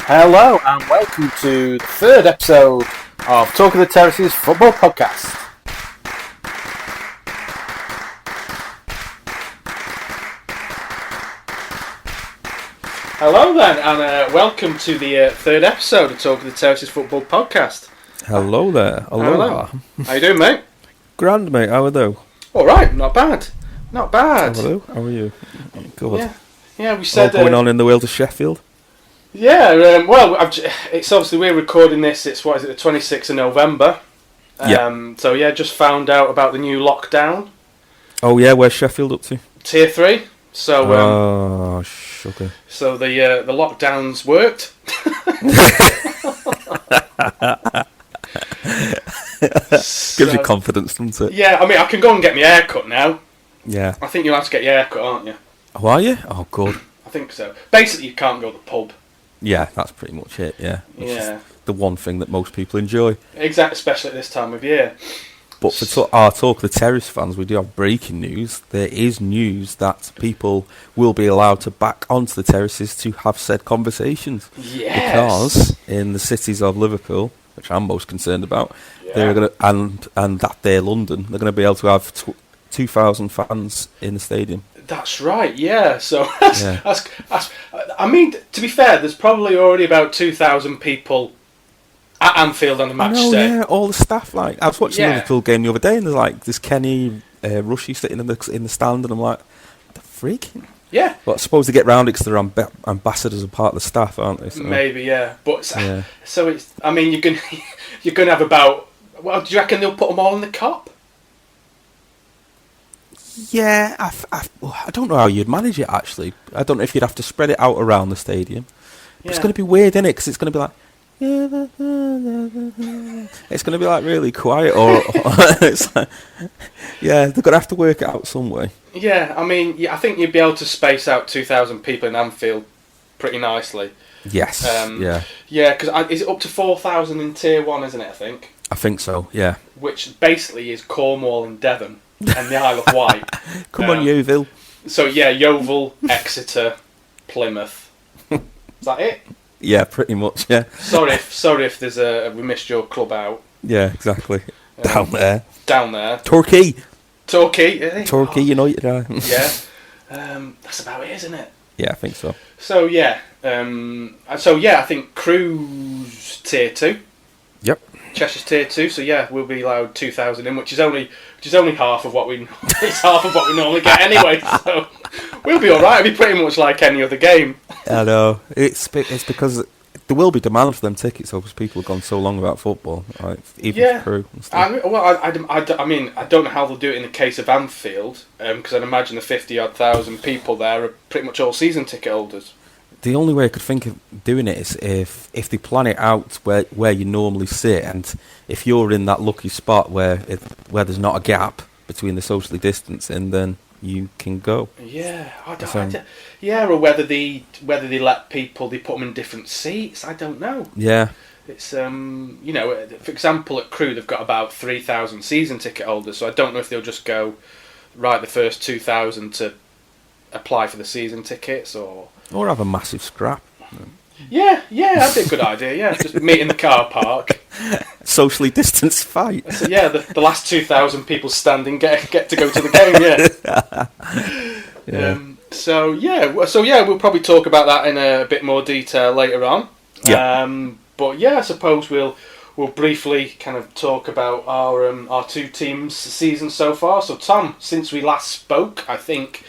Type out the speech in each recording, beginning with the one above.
Hello and welcome to the third episode of Talk of the Terraces football podcast. Hello then, and welcome to the third episode of Talk of the Terraces football podcast. Hello there. Hello. How you doing, mate? Grand, mate. How are you? All right, not bad. Not bad. Hello. How are you? Good. Yeah. We said all going on in the world of Sheffield. Yeah. It's obviously we're recording this. It's the 26th of November. So yeah, just found out about the new lockdown. Oh yeah, where's Sheffield up to? Tier 3. So sugar. So the lockdowns worked. Gives you confidence, doesn't it? Yeah, I mean, I can go and get my hair cut now. Yeah. I think you'll have to get your hair cut, aren't you? Oh, are you? Oh, good. I think so. Basically, you can't go to the pub. Yeah, that's pretty much it, yeah. Yeah. The one thing that most people enjoy. Exactly, especially at this time of year. But for our Talk of the Terrace fans, we do have breaking news. There is news that people will be allowed to back onto the terraces to have said conversations. Yes. Because in the cities of Liverpool, which I'm most concerned about, they're going to, and that day London, they're going to be able to have 2,000 fans in the stadium. That's right, yeah. So, I mean, to be fair, there's probably already about 2,000 people at Anfield on the match day. Yeah, all the staff. Like, I was watching the Liverpool game the other day, and there's Kenny, Rushy sitting in the stand, and I'm like, the freak. Yeah. But I suppose they get round it because they're ambassadors and part of the staff, aren't they? So. Maybe, yeah. But so it's. I mean, you're gonna have about. Well, do you reckon they'll put them all in the Kop? Yeah, I don't know how you'd manage it, actually. I don't know if you'd have to spread it out around the stadium. But it's going to be weird, isn't it? Because it's going to be like... It's going to be like really quiet, or it's like, yeah, they're going to have to work it out some way. Yeah, I mean, I think you'd be able to space out 2,000 people in Anfield pretty nicely. Yes, Yeah, because is it up to 4,000 in Tier 1, isn't it, I think? I think so, yeah. Which basically is Cornwall and Devon and the Isle of Wight. Come on, Yeovil. So, yeah, Yeovil, Exeter, Plymouth. Is that it? Yeah, pretty much, yeah. Sorry if there's we missed your club out. Yeah, exactly. Down there. Torquay. United. Yeah. That's about it, isn't it? Yeah, I think so. So yeah, I think Crew's Tier 2. Yep. Cheshire's Tier 2. So yeah, we'll be allowed 2,000 in, which is only half of what we it's half of what we normally get anyway. So we'll be all right. It'll be pretty much like any other game. I know. It's because there will be demand for them tickets, because people have gone so long about football, like, even for Crew and stuff. I mean, I don't know how they'll do it in the case of Anfield, because I'd imagine the 50-odd thousand people there are pretty much all season ticket holders. The only way I could think of doing it is if they plan it out where you normally sit, and if you're in that lucky spot where there's not a gap between the socially distancing, then you can go. Yeah, or whether they let people, they put them in different seats. I don't know. Yeah, it's for example, at Crew they've got about 3,000 season ticket holders, so I don't know if they'll just go right the first 2,000 to apply for the season tickets, or have a massive scrap. Yeah, that'd be a good idea. Yeah, just meet in the car park. Socially distanced fight. So yeah, the last 2,000 people standing get to go to the game. Yeah. So we'll probably talk about that in a bit more detail later on. Yeah. But yeah, I suppose we'll briefly kind of talk about our two teams' season so far. So Tom, since we last spoke, I think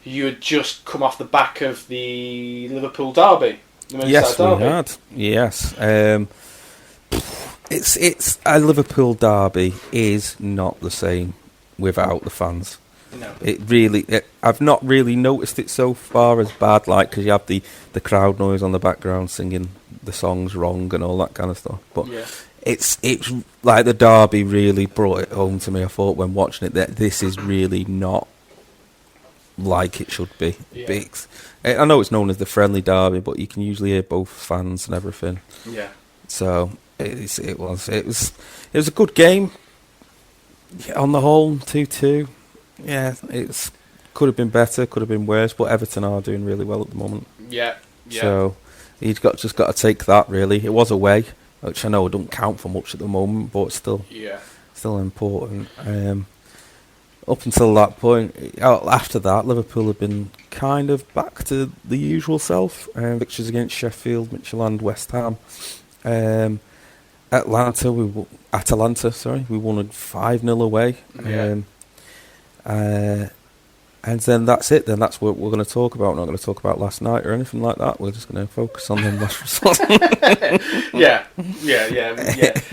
you had just come off the back of the Liverpool Derby. Yes, we had. Yes. It's a Liverpool derby is not the same without the fans. No. I've not really noticed it so far as bad, like, because you have the crowd noise on the background singing the songs wrong and all that kind of stuff. But it's like the derby really brought it home to me. I thought when watching it that this is really not like it should be. Yeah. I know it's known as the friendly derby, but you can usually hear both fans and everything. Yeah. So it was a good game. On the whole, 2-2. Yeah, could have been better, could have been worse, but Everton are doing really well at the moment. Yeah. So He's just got to take that, really. It was away, which I know don't count for much at the moment, but it's still important. Up until that point, after that, Liverpool have been kind of back to the usual self. Victories against Sheffield, Midtjylland, West Ham. Atalanta, we won 5-0 away. And then that's it. Then that's what we're going to talk about. We're not going to talk about last night or anything like that. We're just going to focus on them last results. yeah.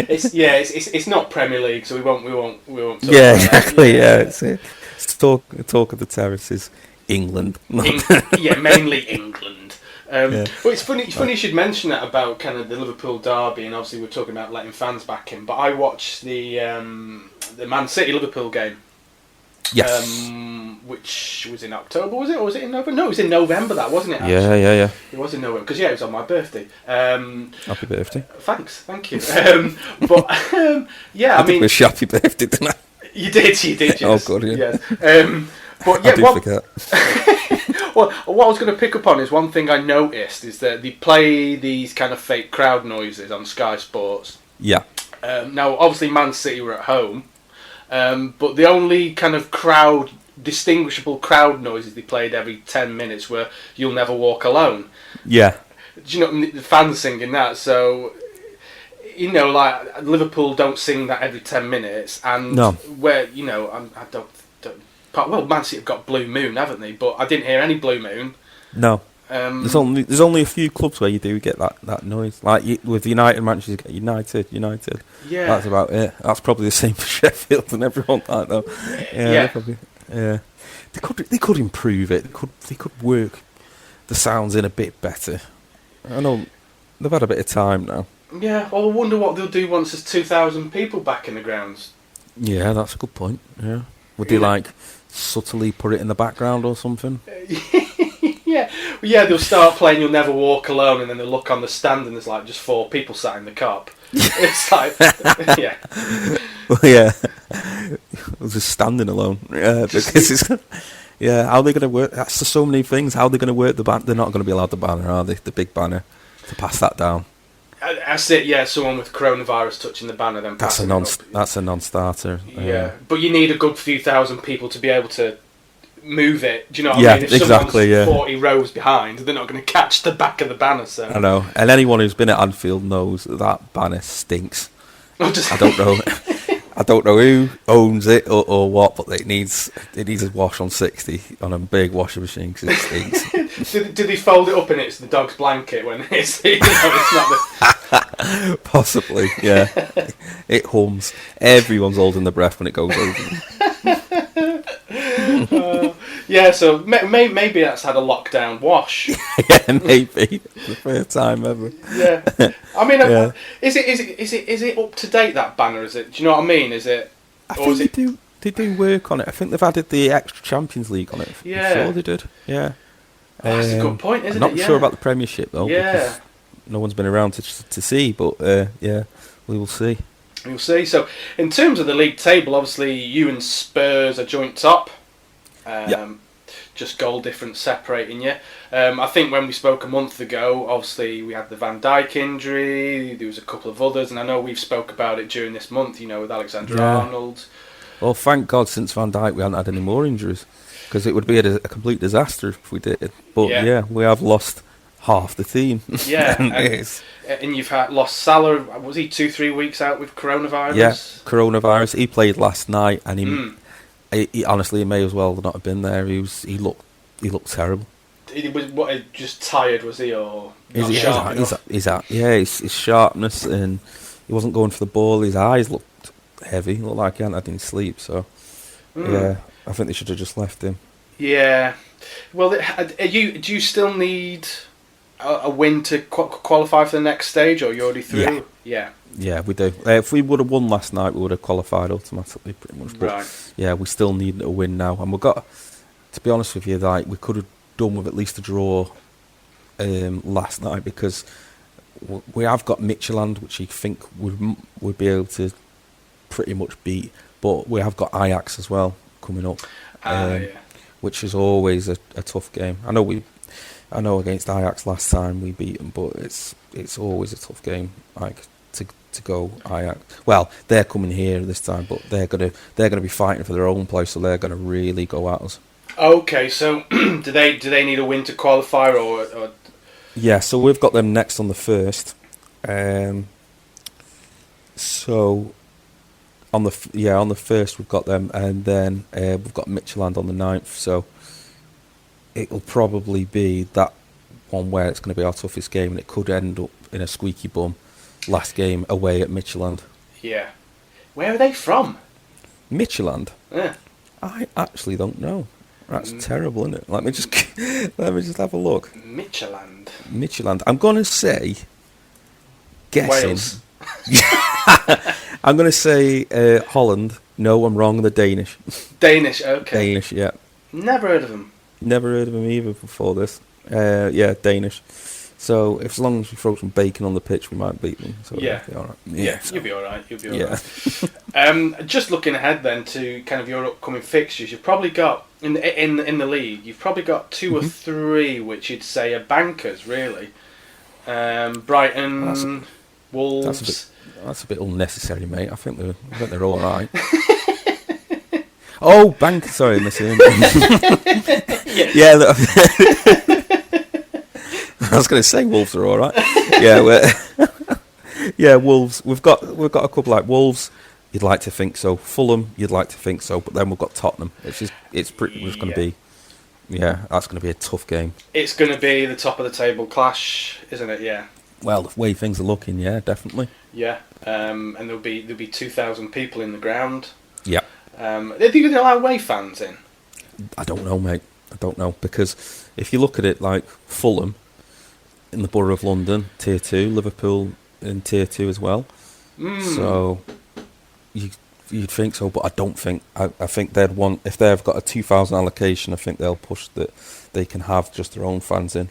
It's not Premier League, so we won't talk about exactly. that. It's talk of the Terraces, England. Mainly England. Well, it's funny you should mention that about kind of the Liverpool Derby, and obviously we're talking about letting fans back in. But I watched the Man City Liverpool game. Yes. Which was in October, was it? Or was it in November? No, it was in November, that, wasn't it? Actually? Yeah. It was in November, because, it was on my birthday. Happy birthday. Thanks, thank you. I mean... wish you happy birthday, didn't I? You did, yes. Oh, good, yeah. Yes. But yeah, I do forget. Well, what I was going to pick up on is one thing I noticed is that they play these kind of fake crowd noises on Sky Sports. Yeah. Now, obviously, Man City were at home. But the only kind of distinguishable crowd noises they played every 10 minutes were "You'll Never Walk Alone." Yeah. Do you know the fans singing that? So, like Liverpool don't sing that every 10 minutes, and where I don't. Well, Man City have got Blue Moon, haven't they? But I didn't hear any Blue Moon. No. There's only a few clubs where you do get that noise. Like with United, Manchester, you get United. Yeah, that's about it. That's probably the same for Sheffield and everyone like that. Yeah. They could improve it. They could work the sounds in a bit better. I know they've had a bit of time now. Yeah. Well, I wonder what they'll do once there's 2,000 people back in the grounds. Yeah, that's a good point. Yeah. Would they subtly put it in the background or something? Yeah, they'll start playing "You'll Never Walk Alone," and then they'll look on the stand and there's like just 4 people sat in the Kop. It's like, yeah. Well, yeah. Just standing alone. Because it's... Yeah, how are they going to work? That's so many things. How are they going to work the banner? They're not going to be allowed the banner, are they? The big banner. To pass that down. That's it, yeah. Someone with coronavirus touching the banner, then passing it up. That's a non-starter. Yeah, but you need a good few thousand people to be able to move it. Do you know what I mean? If exactly, someone's 40 rows behind, they're not going to catch the back of the banner. So I know, and anyone who's been at Anfield knows that banner stinks. I don't know. I don't know who owns it or what, but it needs a wash on 60 on a big washing machine because it stinks. Do they fold it up and it's the dog's blanket when it's it's not the... Possibly, yeah. It hums. Everyone's holding their breath when it goes over. Yeah, so maybe that's had a lockdown wash. Yeah, maybe the first time ever. Yeah, I mean, is it up to date, that banner? Is it? Do you know what I mean? Is it? I think they do work on it. I think they've added the extra Champions League on it. Yeah, I'm sure they did. Yeah, that's a good point, isn't it? I'm not sure about the Premiership though. Yeah, because no one's been around to see, but yeah, we will see. We'll see. So, in terms of the league table, obviously you and Spurs are joint top. Just goal difference separating you. I think when we spoke a month ago, obviously we had the Van Dijk injury, there was a couple of others, and I know we've spoke about it during this month, with Alexander-Arnold. Well, thank God since Van Dijk we haven't had any more injuries, because it would be a complete disaster if we did. But yeah, we have lost half the team. Yeah, and you've lost Salah. Was he 2-3 weeks out with coronavirus? Yeah, coronavirus. He played last night, and he honestly, he may as well not have been there. He looked terrible. He was just tired, was he, or not sharp enough? His sharpness, and he wasn't going for the ball. His eyes looked heavy. Looked like he hadn't had any sleep. So yeah, I think they should have just left him. Yeah. Well, do you still need a win to qualify for the next stage, or you're already through? Yeah, we do. If we would have won last night, we would have qualified automatically, pretty much. But yeah, we still need a win now, and we've got. To be honest with you, we could have done with at least a draw last night, because we have got Midtjylland, which you think would be able to pretty much beat, but we have got Ajax as well coming up, which is always a tough game. I know I know against Ajax last time we beat them, but it's always a tough game. Like to go Ajax. Well, they're coming here this time, but they're gonna be fighting for their own place, so they're gonna really go at us. Okay, so do they need a win to qualify or? Yeah, so we've got them next on the 1st. So on the 1st we've got them, and then we've got Midtjylland on the 9th. So it'll probably be that one where it's going to be our toughest game, and it could end up in a squeaky bum last game away at Midtjylland. Yeah, where are they from? Midtjylland? Yeah. I actually don't know. That's terrible, isn't it? Let me just have a look. Midtjylland. I'm gonna say, guessing. Wales. I'm gonna say Holland. No, I'm wrong. They're Danish. Danish. Okay. Danish. Yeah. Never heard of them. Never heard of them either before this. Yeah, Danish. So as long as we throw some bacon on the pitch, we might beat them. So yeah. Be all right. Yeah, so. You'll be all right. Just looking ahead then to kind of your upcoming fixtures, you've probably got in the league, you've probably got 2 or 3 which you'd say are bankers, really. Brighton, Wolves. That's a bit unnecessary, mate. I think they're all right. Oh, bank! Sorry, missing. Yeah. I was going to say Wolves are all right. Yeah, Wolves. We've got a couple like Wolves. You'd like to think so. Fulham. You'd like to think so. But then we've got Tottenham. It's going to be. Yeah, that's going to be a tough game. It's going to be the top of the table clash, isn't it? Yeah. Well, the way things are looking, yeah, definitely. Yeah, and there'll be 2,000 people in the ground. Yeah. Are they going to allow away fans in? I don't know, mate. I don't know, because if you look at it like Fulham in the Borough of London, Tier 2, Liverpool in Tier 2 as well. So you'd think so, but I don't think. I think they'd want, if they've got a 2,000 allocation, I think they'll push that they can have just their own fans in.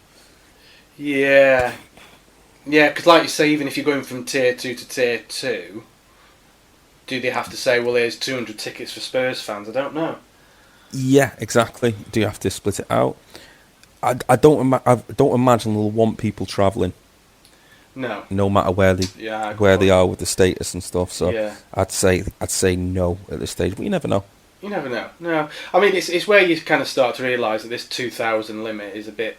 Yeah. Yeah, because like you say, even if you're going from Tier 2 to Tier 2, do they have to say, well, here's 200 tickets for Spurs fans? I don't know. Yeah, exactly. Do you have to split it out? I don't imagine they'll want people travelling. No. No matter where they are with the status and stuff. So yeah. I'd say no at this stage, but you never know. You never know. No, I mean it's where you kind of start to realise that this 2,000 limit is a bit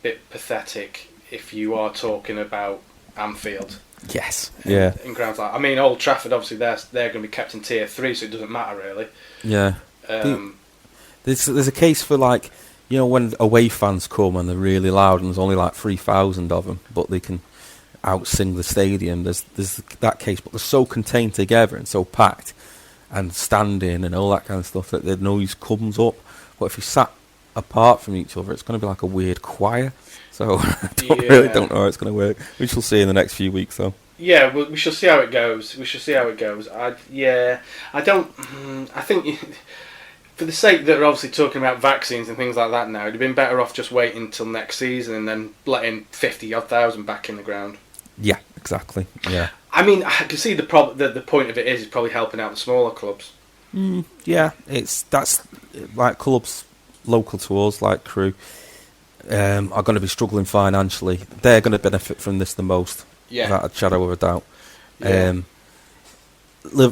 pathetic if you are talking about Anfield. Yes. Yeah. In grounds like, I mean, Old Trafford, obviously they're going to be kept in Tier 3, so it doesn't matter really. Yeah. There's a case for, like, you know, when away fans come and they're really loud and there's only like 3,000 of them, but they can out-sing the stadium. There's that case, but they're so contained together and so packed and standing and all that kind of stuff that the noise comes up. But if you sat apart from each other, it's going to be like a weird choir. So I don't know how it's going to work. We shall see in the next few weeks, though. Yeah, we shall see how it goes. I think for the sake that we're obviously talking about vaccines and things like that now, it'd have been better off just waiting until next season and then letting 50,000 back in the ground. Yeah, exactly. Yeah. I mean, I can see the point of it is probably helping out the smaller clubs. Yeah, that's like clubs local to us, like Crewe, are going to be struggling financially. They're going to benefit from this the most. Yeah. Without a shadow of a doubt. Yeah.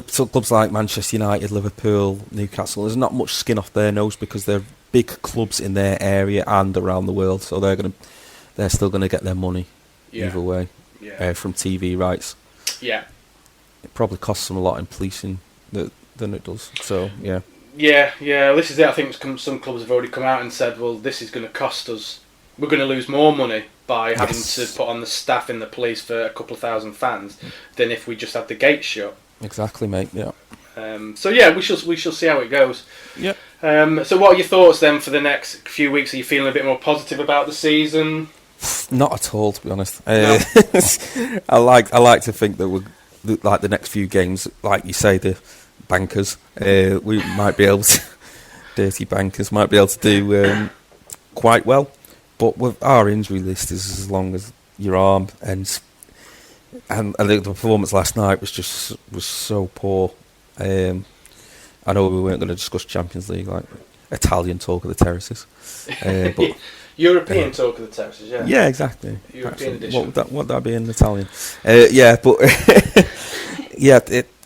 So clubs like Manchester United, Liverpool, Newcastle, there's not much skin off their nose because they're big clubs in their area and around the world. So they're still going to get their money either way from TV rights. Yeah. It probably costs them a lot in policing than it does. So yeah. Yeah. Well, this is it. I think some clubs have already come out and said, well, this is going to cost us. We're going to lose more money by having to put on the staff in the police for a couple of thousand fans than if we just had the gates shut. Exactly, mate. Yeah. So yeah, we shall see how it goes. Yeah. So what are your thoughts then for the next few weeks? Are you feeling a bit more positive about the season? Not at all, to be honest. No. I like to think that we're like the next few games, like you say, the bankers. We might be able to, dirty bankers might be able to do quite well. But with our injury list is as long as your arm, and I think the performance last night was so poor. I know we weren't going to discuss Champions League, like Italian talk of the Terraces, but European talk of the Terraces, yeah. Yeah, exactly. European edition. What would that be in Italian? But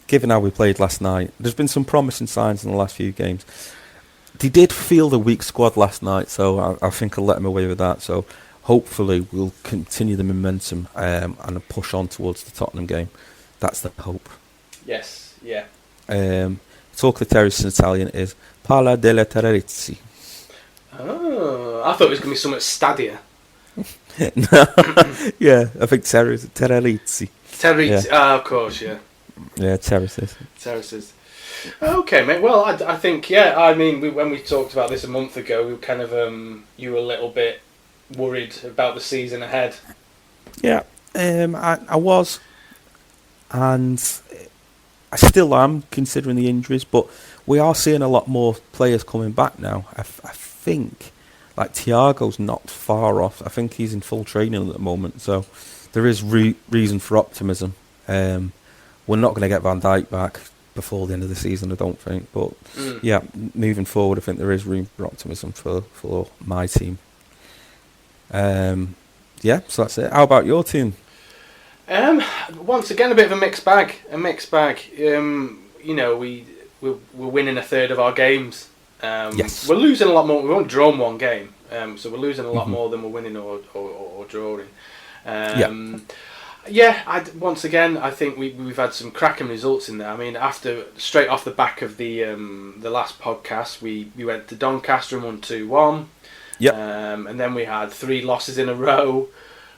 given how we played last night, there's been some promising signs in the last few games. They did field a weak squad last night, so I think I'll let them away with that. So hopefully we'll continue the momentum and push on towards the Tottenham game. That's the hope. Yes, yeah. Talk of the Terraces in Italian is Parla delle Terraces. Oh, I thought it was going to be something Stadia. Yeah, I think Terraces. Terraces, of course, yeah. Yeah, Terraces. Okay, mate. Well, I think, yeah. I mean, when we talked about this a month ago, we were kind of you were a little bit worried about the season ahead. Yeah, I was, and I still am considering the injuries, but we are seeing a lot more players coming back now. I think, like Thiago's not far off. I think he's in full training at the moment, so there is reason for optimism. We're not going to get Van Dijk back before the end of the season, I don't think. But yeah, moving forward, I think there is room for optimism for my team. Yeah, so that's it. How about your team? Once again, a bit of a mixed bag. You know, we're winning a third of our games. Yes. We're losing a lot more. We've only drawn one game, so we're losing a lot more than we're winning or drawing. Once again, I think we've had some cracking results in there. I mean, straight off the back of the last podcast, we went to Doncaster and won 2-1. Yep. And then we had 3 losses in a row.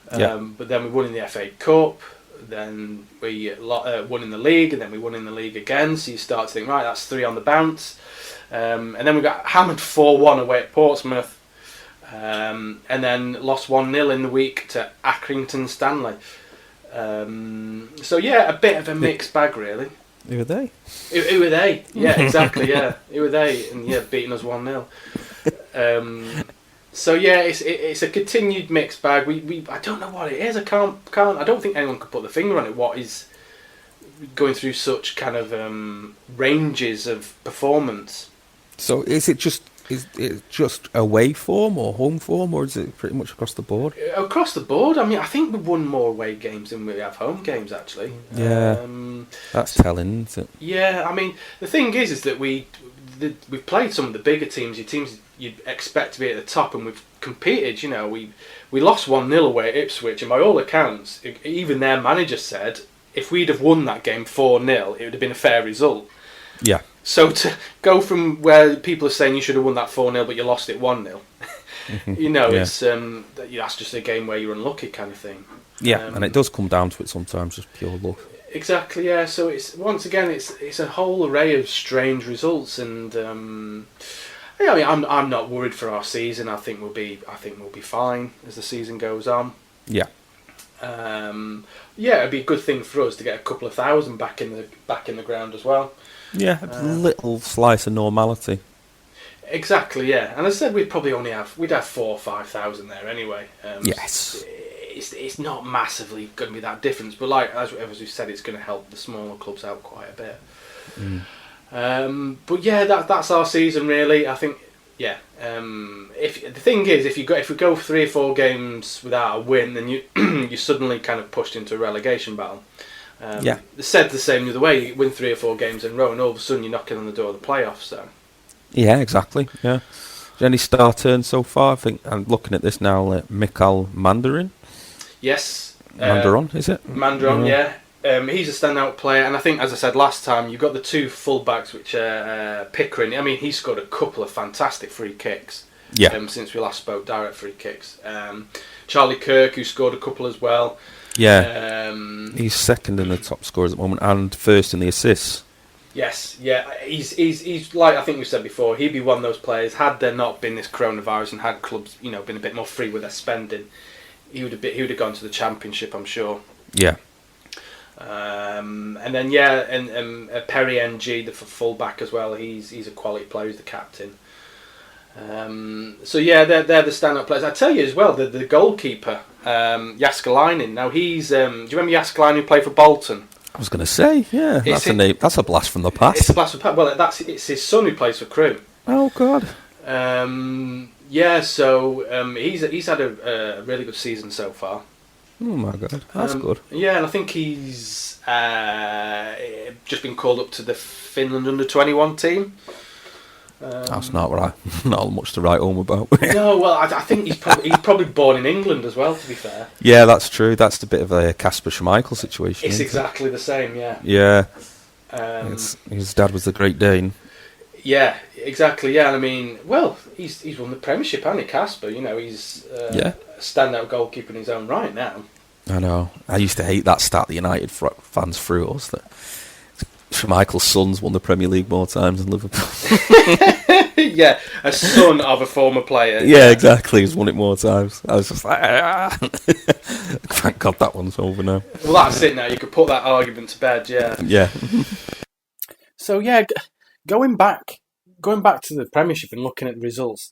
But then we won in the FA Cup. Then we won in the league, and then we won in the league again. So you start to think, right, that's 3 on the bounce. And then we got hammered 4-1 away at Portsmouth. And then lost 1-0 in the week to Accrington Stanley. So yeah, a bit of a mixed bag, really. Who are they? Who are they? Yeah, exactly. Yeah, who are they? And yeah, beating us 1-0. So yeah, it's a continued mixed bag. I don't know what it is. I don't think anyone could put the finger on it. What is going through such kind of ranges of performance? So is it just away form or home form, or is it pretty much across the board? Across the board. I mean, I think we've won more away games than we have home games, actually. Yeah, that's telling, isn't it? Yeah, I mean, the thing is that we've played some of the bigger teams. Your teams you'd expect to be at the top, and we've competed. You know, we lost 1-0 away at Ipswich, and by all accounts, even their manager said if we'd have won that game 4-0, it would have been a fair result. Yeah. So to go from where people are saying you should have won that 4-0, but you lost it 1-0, you know, it's that's just a game where you're unlucky, kind of thing. Yeah, and it does come down to it sometimes, just pure luck. Exactly, yeah. So it's once again, it's a whole array of strange results, and I mean, I'm not worried for our season. I think we'll be fine as the season goes on. Yeah. It'd be a good thing for us to get a couple of thousand back in the ground as well. Yeah, a little slice of normality. Exactly, yeah. And as I said, we'd have 4,000 or 5,000 there anyway. Yes. It's not massively going to be that difference, but like as we said, it's going to help the smaller clubs out quite a bit. But yeah, that's our season really. I think if the thing is, if we go 3 or 4 games without a win, then you're suddenly kind of pushed into a relegation battle. Said the same the other way. You win 3 or 4 games in a row, and all of a sudden you're knocking on the door of the playoffs. So. Yeah, exactly. Yeah. Is there any star turns so far? I think I'm looking at this now. Mikhail Mandarin. Yes. Mandaron, is it? Mandaron, yeah. He's a standout player, and I think, as I said last time, you've got the 2 full-backs, which are Pickering. I mean, he scored a couple of fantastic free kicks since we last spoke, direct free kicks. Charlie Kirk, who scored a couple as well. Yeah, he's second in the top scorers at the moment and first in the assists. Yes, yeah, he's like I think we said before. He'd be one of those players. Had there not been this coronavirus and had clubs, been a bit more free with their spending, he would have gone to the Championship, I'm sure. Yeah. And then Perry NG, the fullback as well. He's a quality player. He's the captain. They're the stand-up players. I tell you as well, the goalkeeper, Jaskalainen. Now he's. Do you remember Jaskalainen who played for Bolton? I was going to say, yeah, that's a blast from the past. It's a blast from the past. Well, it's his son who plays for Crewe. Oh God. Yeah, so he's had a really good season so far. Oh my god, that's good. Yeah, and I think he's just been called up to the Finland under-21 team. That's not right. Not much to write home about. No, well, I think he's probably born in England as well. To be fair. Yeah, that's true. That's a bit of a Kasper Schmeichel situation. It's exactly the same. Yeah. Yeah. His dad was the Great Dane. Yeah, exactly. Yeah, and I mean, well, he's won the Premiership, hasn't he, Kasper? You know, he's a standout goalkeeper in his own right now. I know. I used to hate that stat the United fans threw us, that Schmeichel's sons won the Premier League more times than Liverpool. Yeah, a son of a former player. Yeah, exactly. He's won it more times. I was just like, thank God that one's over now. Well, that's it now. You could put that argument to bed, yeah. Yeah. So, yeah, going back to the Premiership and looking at the results,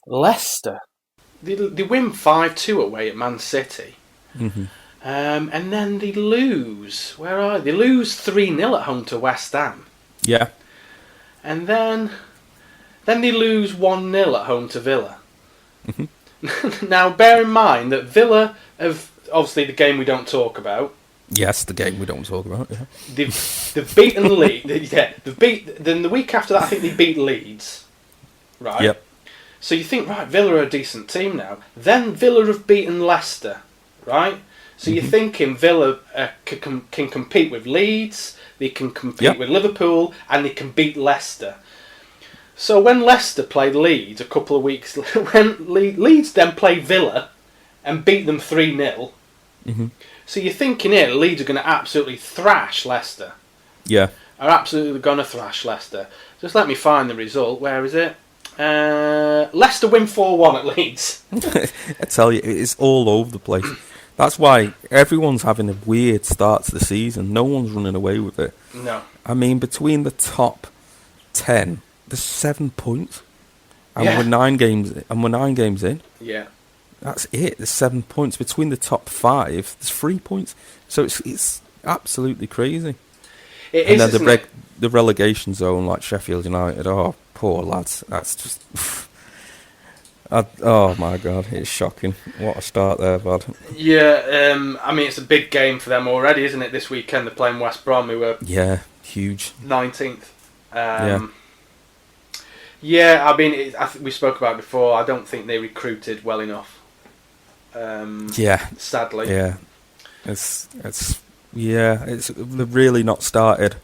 Leicester, they win 5-2 away at Man City. Mm-hmm. And then they lose. Where are they? They lose 3-0 at home to West Ham. Yeah. And then they lose 1-0 at home to Villa. Mm-hmm. Now, bear in mind that Villa have, obviously the game we don't talk about. Yes, the game we don't talk about, yeah. They've beaten Leeds. Yeah, then the week after that, I think they beat Leeds. Right? Yep. So you think, right, Villa are a decent team now. Then Villa have beaten Leicester. Right? So you're thinking Villa can compete with Leeds, they can compete with Liverpool, and they can beat Leicester. So when Leicester played Leeds a couple of weeks, when Leeds then played Villa and beat them 3-0, so you're thinking here Leeds are going to absolutely thrash Leicester. Yeah. Are absolutely going to thrash Leicester. Just let me find the result. Where is it? Leicester win 4-1 at Leeds. I tell you, it's all over the place. That's why everyone's having a weird start to the season. No one's running away with it. No. I mean, between the top 10, there's 7 points. And we're 9 games in. Yeah. That's it. There's 7 points. Between the top 5, there's 3 points. So it's absolutely crazy. It and is, then the relegation zone, like Sheffield United, oh, poor lads. That's just... oh my God, it's shocking. What a start there, bud. Yeah, I mean, it's a big game for them already, isn't it? This weekend they're playing West Brom, who were huge 19th. Yeah, I mean, we spoke about it before. I don't think they recruited well enough. Sadly. Yeah, they've really not started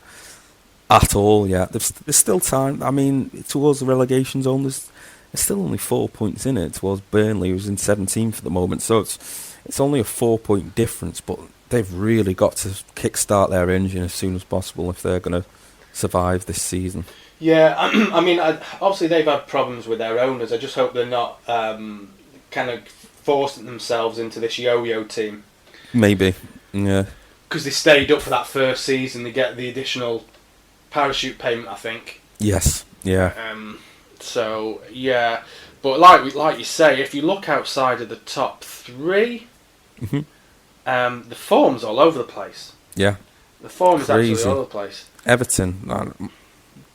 at all yet. There's still time. I mean, towards the relegation zone, there's still only 4 points in it towards Burnley, who's in 17th at the moment. So it's only a 4-point difference, but they've really got to kickstart their engine as soon as possible if they're going to survive this season. Yeah, I mean, obviously they've had problems with their owners. I just hope they're not kind of forcing themselves into this yo-yo team. Maybe, yeah. Because they stayed up for that first season, they get the additional parachute payment, I think. Yes, yeah. So yeah, but like you say, if you look outside of the top 3, the form's all over the place. Yeah, the form is absolutely all over the place. Everton,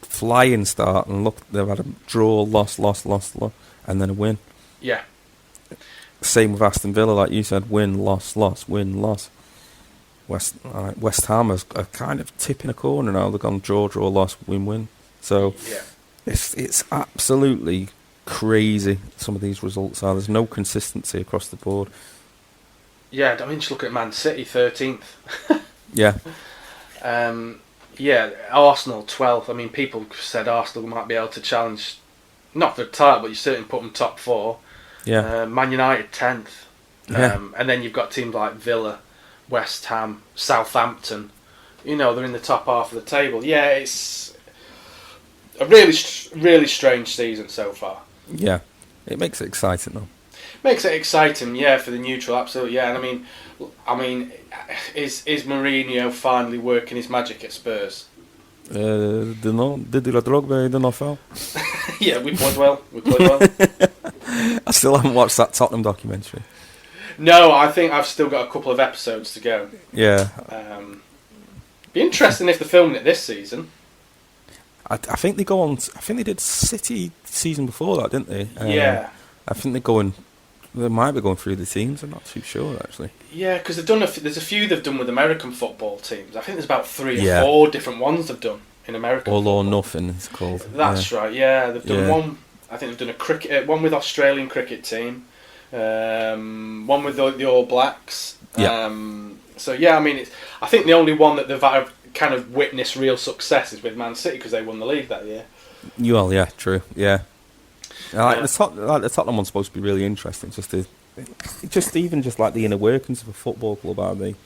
flying start, and look, they've had a draw, loss, and then a win. Yeah. Same with Aston Villa, like you said, win, loss, win, loss. West Ham are kind of tipping a corner now. They've gone draw, loss, win. So. Yeah. It's absolutely crazy, some of these results are. There's no consistency across the board. Yeah, I mean, just look at Man City, 13th. Yeah. Arsenal, 12th. I mean, people said Arsenal might be able to challenge, not for the title, but you certainly put them top 4. Yeah. Man United, 10th. Yeah. And then you've got teams like Villa, West Ham, Southampton. You know, they're in the top half of the table. Yeah, it's a really, really strange season so far. Yeah, it makes it exciting though. Makes it exciting, yeah, for the neutral, absolutely, yeah. And I mean, is Mourinho finally working his magic at Spurs? Did la Drogba the NFL? Yeah, we played well. I still haven't watched that Tottenham documentary. No, I think I've still got a couple of episodes to go. Yeah. Be interesting if they're filming it this season. I think they go on. I think they did City season before that, didn't they? Yeah. I think they might be going through the teams. I'm not too sure actually. Yeah, because there's a few they've done with American football teams. I think there's about 3 or 4 different ones they've done in American All football. or Nothing it's called. That's right, yeah. They've done one, I think they've done a cricket, one with Australian cricket team, one with the All Blacks. Yeah. So yeah, I mean, I think the only one that they've kind of witnessed real success is with Man City because they won the league that year. Well, yeah, true, yeah. The Tottenham one's supposed to be really interesting, just like the inner workings of a football club, how they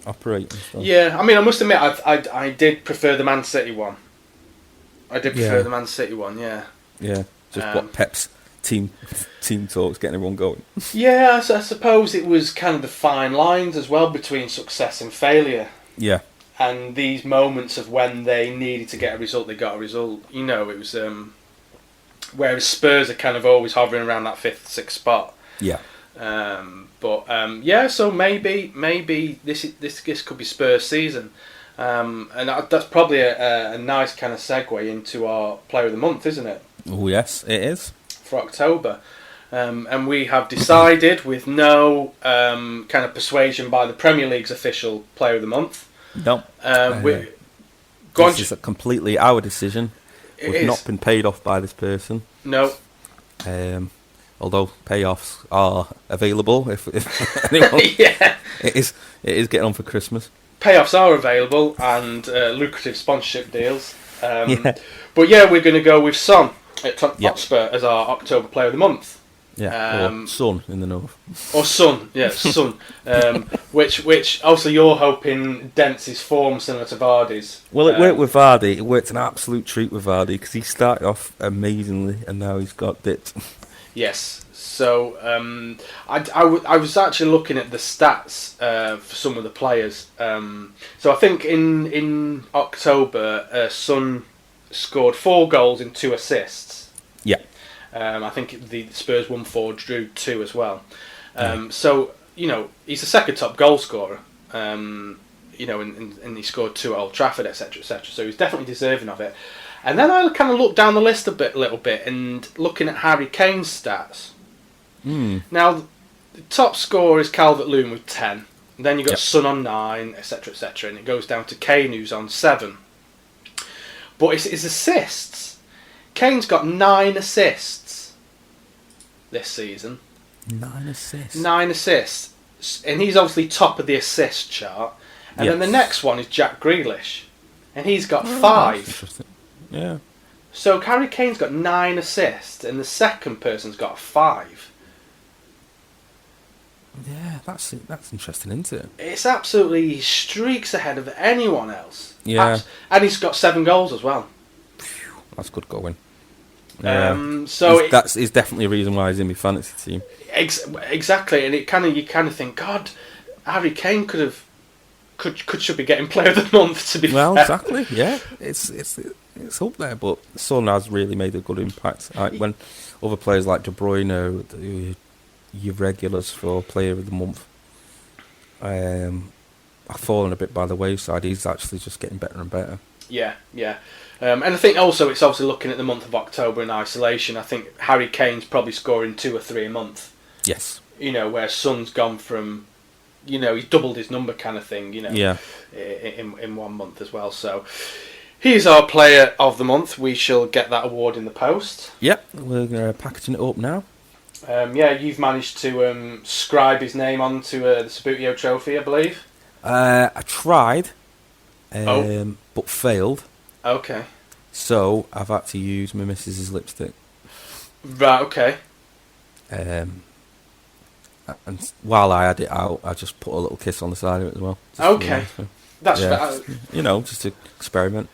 operate and stuff. Yeah, I mean, I must admit, I did prefer the Man City one. The Man City one, yeah. Yeah, just what Pep's team talks, getting everyone going. Yeah, I suppose it was kind of the fine lines as well between success and failure. Yeah. And these moments of when they needed to get a result, they got a result. You know, it was... whereas Spurs are kind of always hovering around that 5th, 6th spot. Yeah. So maybe this could be Spurs' season. And that's probably a nice kind of segue into our Player of the Month, isn't it? Oh, yes, it is. For October. And we have decided, with no kind of persuasion by the Premier League's official Player of the Month. No. This is completely our decision. We've not been paid off by this person. No. Although payoffs are available if anyone. Yeah. It is getting on for Christmas. Payoffs are available and lucrative sponsorship deals. Yeah. But yeah, we're going to go with Son at Hotspur as our October Player of the Month. Yeah, or Son in the north. Or Son, yeah, Son. Which also you're hoping dents his form similar to Vardy's. Well, it worked with Vardy. It worked an absolute treat with Vardy because he started off amazingly and now he's got dipped. Yes. So I was actually looking at the stats for some of the players. So I think in October, Son scored 4 goals and 2 assists. Yeah. I think the Spurs won 4, drew 2 as well. So, you know, he's the second top goal scorer. You know, and he scored 2 at Old Trafford, etc., etc. So he's definitely deserving of it. And then I kind of looked down the list a little bit, and looking at Harry Kane's stats. Now, the top scorer is Calvert-Lewin with 10. And then you've got Son on 9, etc., etc. And it goes down to Kane, who's on 7. But it's his assists. Kane's got 9 assists this season. 9 assists? 9 assists. And he's obviously top of the assist chart. And then the next one is Jack Grealish. And he's got 5. Yeah. So Harry Kane's got 9 assists and the second person's got 5. Yeah, that's interesting, isn't it? It's absolutely... He streaks ahead of anyone else. Yeah. And he's got 7 goals as well. That's good going. So that's definitely a reason why he's in my fantasy team. Exactly, and you kind of think, God, Harry Kane should be getting Player of the Month. To be fair. Exactly, yeah, it's up there, but Son has really made a good impact. When other players like De Bruyne, your regulars for Player of the Month, have fallen a bit by the wayside. He's actually just getting better and better. Yeah. And I think also it's obviously looking at the month of October in isolation. I think Harry Kane's probably scoring 2 or 3 a month. Yes. You know, where Son's gone from, you know, he's doubled his number kind of thing, you know, in 1 month as well. So he's our Player of the Month. We shall get that award in the post. Yep, we're packaging it up now. You've managed to scribe his name onto the Sabutio trophy, I believe. I tried, but failed. Okay. So I've had to use my missus's lipstick. Right. Okay. And while I had it out, I just put a little kiss on the side of it as well. Okay. That's just to experiment.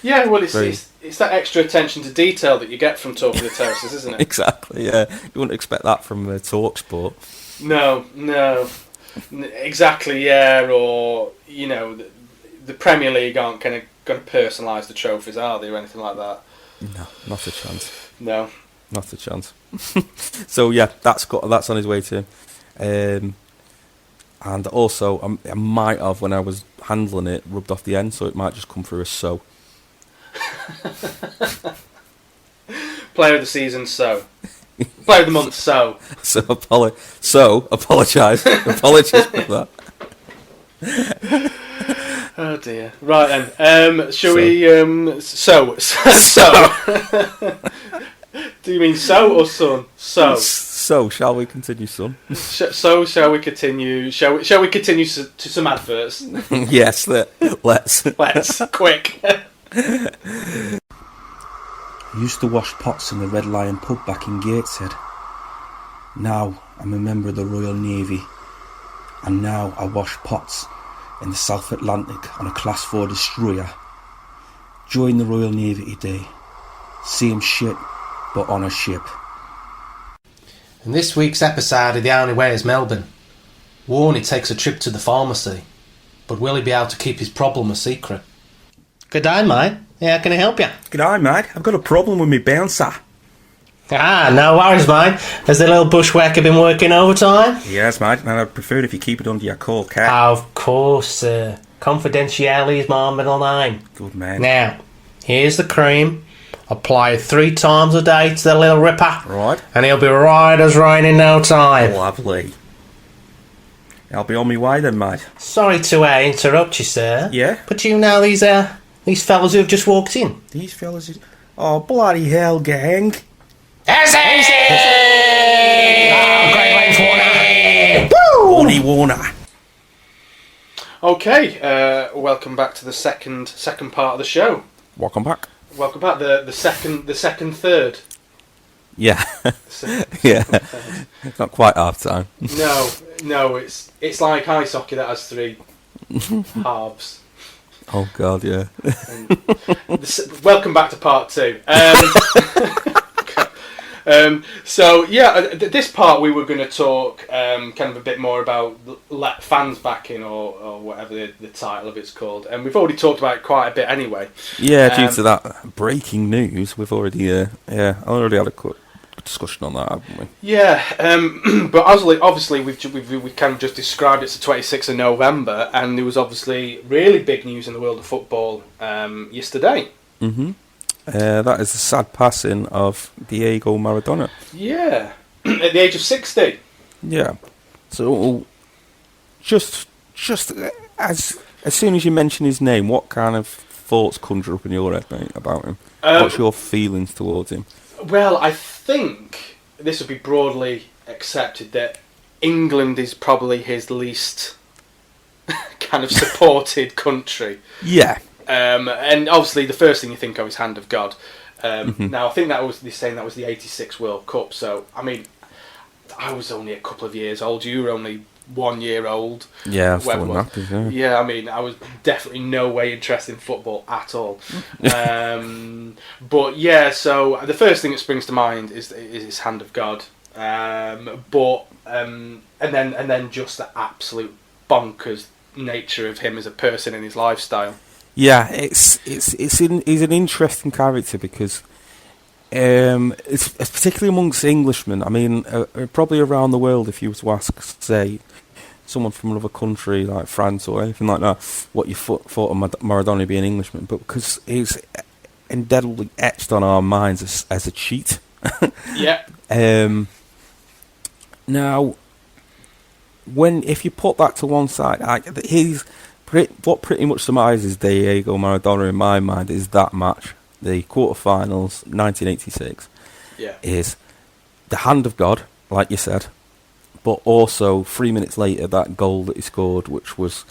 Yeah, well, it's that extra attention to detail that you get from talking to Terraces, isn't it? Exactly. Yeah, you wouldn't expect that from TalkSport. No, exactly. Yeah, or you know, the Premier League aren't going to personalise the trophies, are they, or anything like that? No, not a chance. No, not a chance. So yeah, that's on his way to him. And also, I might have, when I was handling it, rubbed off the end, so it might just come through as so. Player of the season, so. Player of the month, so. Apologise. Apologies for that. Oh dear. Right then. Shall we? So. Do you mean so or son? So. So, shall we continue, son? So, shall we continue? Shall we continue to some adverts? Yes, let's. Let's. Quick. I used to wash pots in the Red Lion pub back in Gateshead. Now I'm a member of the Royal Navy. And now I wash pots in the South Atlantic on a Class 4 destroyer. Join the Royal Navy today. Same shit, but on a ship. In this week's episode of The Only Way is Melbourne, Warney takes a trip to the pharmacy, but will he be able to keep his problem a secret? Good day, mate. How can I help you? G'day, mate. I've got a problem with me bouncer. No worries, mate. Has the little bushwhacker been working overtime? Yes, mate, and I'd prefer it if you keep it under your cold cap. Of course, sir. Confidentiality is my middle name. Good man. Now, here's the cream. Apply it 3 times a day to the little ripper. Right. And he'll be right as rain in no time. Lovely. I'll be on my way then, mate. Sorry to interrupt you, sir. Yeah? But you know these fellas who have just walked in? These fellas... Oh, bloody hell, gang. Woo! Warner. Okay. Welcome back to the second part of the show. Welcome back. Welcome back. The second third. Yeah. Yeah. It's not quite half time. No. It's like ice hockey that has 3 halves. Oh God, yeah. Welcome back to part 2. So yeah, this part we were going to talk kind of a bit more about let fans back in or whatever the title of it's called, and we've already talked about it quite a bit anyway. Yeah, due to that breaking news, we've already already had a quick discussion on that, haven't we? Yeah, but obviously we've kind of just described it's the 26th of November, and there was obviously really big news in the world of football yesterday. Mm-hmm. That is the sad passing of Diego Maradona. Yeah, at the age of 60. Yeah. So, just as soon as you mention his name, what kind of thoughts conjure up in your head, mate, about him? What's your feelings towards him? Well, I think this would be broadly accepted that England is probably his least kind of supported country. Yeah. And obviously the first thing you think of is Hand of God. Now, I think they're saying that was the 86 World Cup, so, I mean, I was only a couple of years old, you were only 1 year old. Yeah, still matters, yeah. Yeah, I mean, I was definitely no way interested in football at all. But yeah, so the first thing that springs to mind is his Hand of God. And then just the absolute bonkers nature of him as a person and his lifestyle. Yeah, he's an interesting character because it's particularly amongst Englishmen. I mean, probably around the world, if you were to ask, say, someone from another country like France or anything like that, what you thought of Maradona being Englishman, but because he's indelibly etched on our minds as a cheat. Yeah. Now, if you put that to one side, what pretty much summarizes Diego Maradona in my mind is that match, the quarterfinals, 1986. Yeah. Is the Hand of God, like you said, but also 3 minutes later that goal that he scored, which was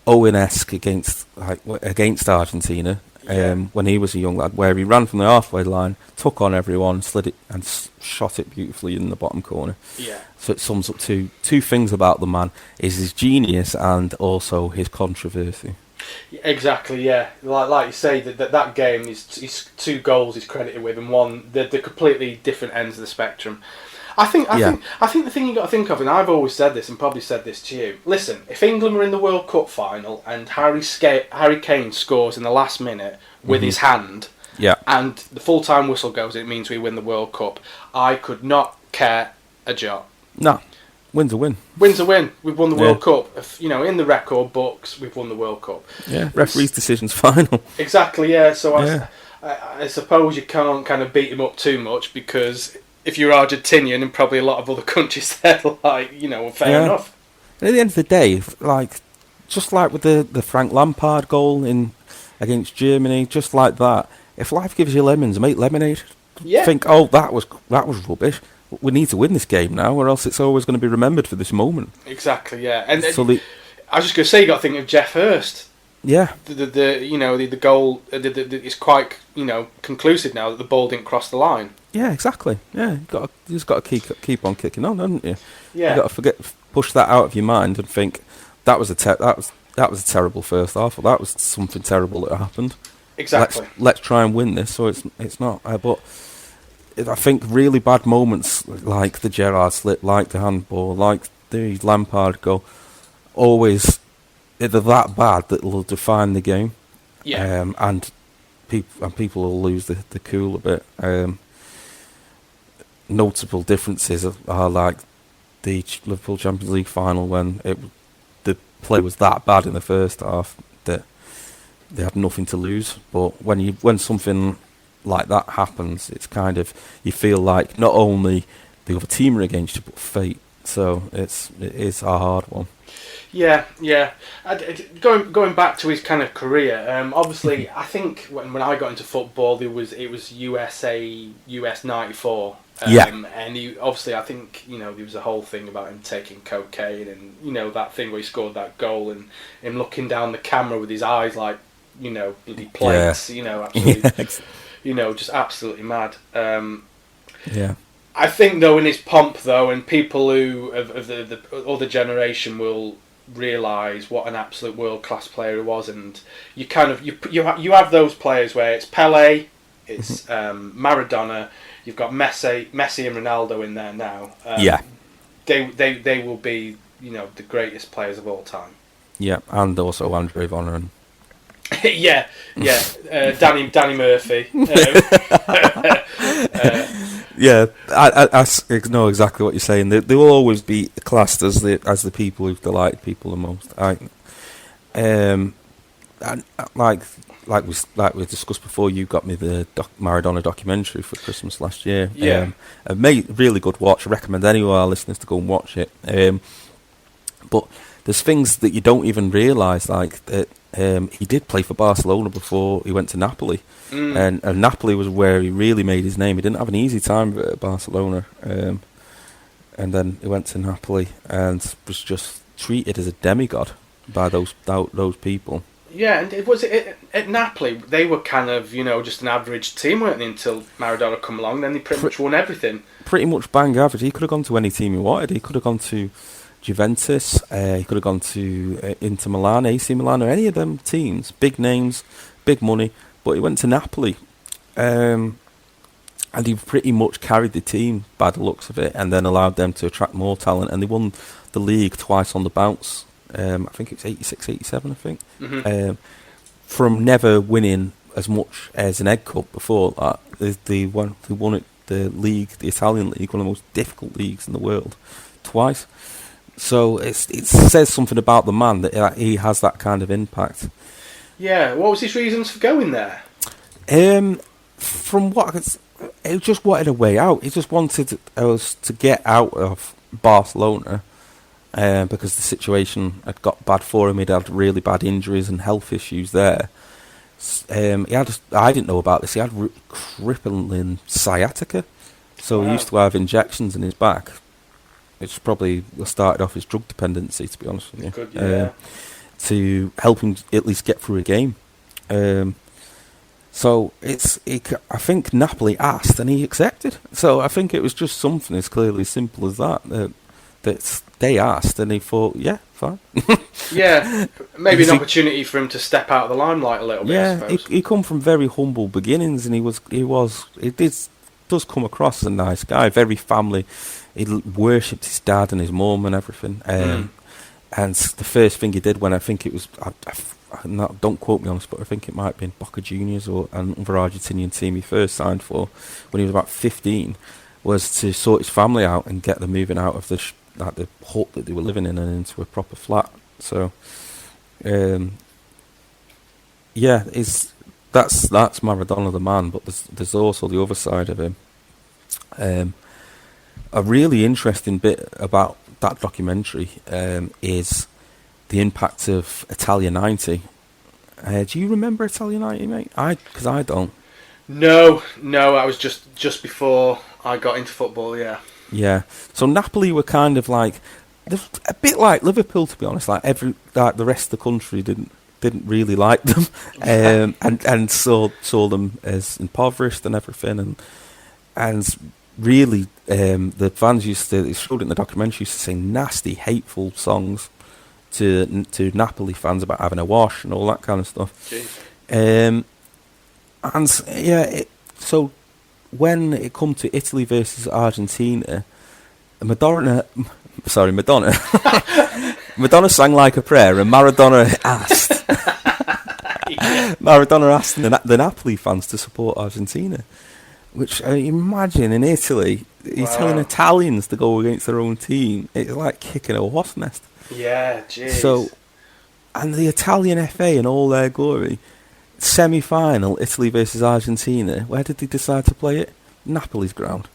Owen-esque against Argentina. When he was a young lad, where he ran from the halfway line, took on everyone, slid it and shot it beautifully in the bottom corner. Yeah. So it sums up two things about the man: is his genius and also his controversy. Exactly, yeah. Like you say, that game is 2 goals he's credited with, and one they're completely different ends of the spectrum. I think the thing you got to think of, and I've always said this, and probably said this to you. Listen, if England were in the World Cup final and Harry Kane scores in the last minute with his hand, and the full-time whistle goes, it means we win the World Cup. I could not care a jot. No, win's a win. Win's a win. We've won the World Cup. In the record books, we've won the World Cup. Yeah, referee's decision's final. Exactly. Yeah. So I suppose you can't kind of beat him up too much because if you're Argentinian and probably a lot of other countries, they're like, well, fair enough. And at the end of the day, just like with the Frank Lampard goal against Germany, just like that, if life gives you lemons, make lemonade. Yeah. Think, that was rubbish. We need to win this game now, or else it's always going to be remembered for this moment. Exactly, yeah. And so I was just going to say, you got to think of Jeff Hurst. Yeah. The goal is quite conclusive now that the ball didn't cross the line. Yeah, exactly. Yeah, you just got to keep on kicking on, haven't you? Yeah. You got to push that out of your mind and think that was a terrible first half, or that was something terrible that happened. Exactly. Let's try and win this, so it's not. But I think really bad moments like the Gerrard slip, like the handball, like the Lampard goal, always they're that bad that will define the game. Yeah. And people will lose the cool a bit. Notable differences are like the Liverpool Champions League final when the play was that bad in the first half that they had nothing to lose. But when something like that happens, it's kind of, you feel like not only the other team are against you, but fate. So it is a hard one. Yeah. Going back to his kind of career, obviously, I think when I got into football, it was US '94. And he obviously, I think there was a whole thing about him taking cocaine, and that thing where he scored that goal and him looking down the camera with his eyes like bloody plates. Absolutely, just absolutely mad. I think though, in his pomp though, and people who of the other generation will realise what an absolute world class player he was, and you kind of you have those players where it's Pele, it's Maradona. You've got Messi and Ronaldo in there now. They will be the greatest players of all time. Yeah, and also Andre Vonneran. Danny Murphy. I know exactly what you're saying. They will always be classed as the people who've delighted people the most. Like we discussed before, you got me the Maradona documentary for Christmas last year. Yeah. A really good watch. I recommend any of our listeners to go and watch it. But there's things that you don't even realise, like that he did play for Barcelona before he went to Napoli. And Napoli was where he really made his name. He didn't have an easy time at Barcelona. And then he went to Napoli and was just treated as a demigod by those people. Yeah, and it was at Napoli, they were kind of, just an average team, weren't they, until Maradona come along, then they pretty much won everything. Pretty much bang average. He could have gone to any team he wanted. He could have gone to Juventus, he could have gone to Inter Milan, AC Milan, or any of them teams. Big names, big money, but he went to Napoli. And he pretty much carried the team by the looks of it, and then allowed them to attract more talent, and they won the league twice on the bounce. I think it was 86, 87, I think. Mm-hmm. From never winning as much as an egg cup before that, they won the league, the Italian league, one of the most difficult leagues in the world, twice. So it says something about the man that he has that kind of impact. Yeah, what was his reasons for going there? From what I could, he just wanted a way out. He just wanted us to get out of Barcelona. Because the situation had got bad for him. He'd had really bad injuries and health issues there. I didn't know about this. He had crippling sciatica. So he used to have injections in his back, which probably started off his drug dependency, to be honest with you. Good, yeah. To help him at least get through a game. So I think Napoli asked and he accepted. So I think it was just something as clearly simple as that they asked and he thought, yeah, fine. Yeah, maybe an opportunity for him to step out of the limelight a little bit. Yeah, I suppose. he come from very humble beginnings, and he does come across as a nice guy, very family. He worshipped his dad and his mum and everything. And the first thing he did when I think it was, don't quote me on this, but I think it might have been Boca Juniors or another Argentinian team he first signed for when he was about 15, was to sort his family out and get them moving out of the hut that they were living in and into a proper flat. So, that's Maradona the man, but there's also the other side of him. a really interesting bit about that documentary is the impact of Italia 90. Do you remember Italia 90, mate? Because I don't. No, I was just before I got into football, yeah. Yeah. So Napoli were kind of like, a bit like Liverpool, to be honest. Like the rest of the country didn't really like them, and saw them as impoverished and everything, and really the fans used to, it showed it in the documentary, used to sing nasty, hateful songs to Napoli fans about having a wash and all that kind of stuff. Jeez. And yeah, so when it come to Italy versus Argentina, Madonna Madonna sang Like a Prayer, and Maradona asked the Napoli fans to support Argentina. Which, imagine in Italy, you're telling Italians to go against their own team. It's like kicking a wasp nest. Yeah, jeez. So, and the Italian FA in all their glory, semi-final, Italy versus Argentina, where did they decide to play it? Napoli's ground.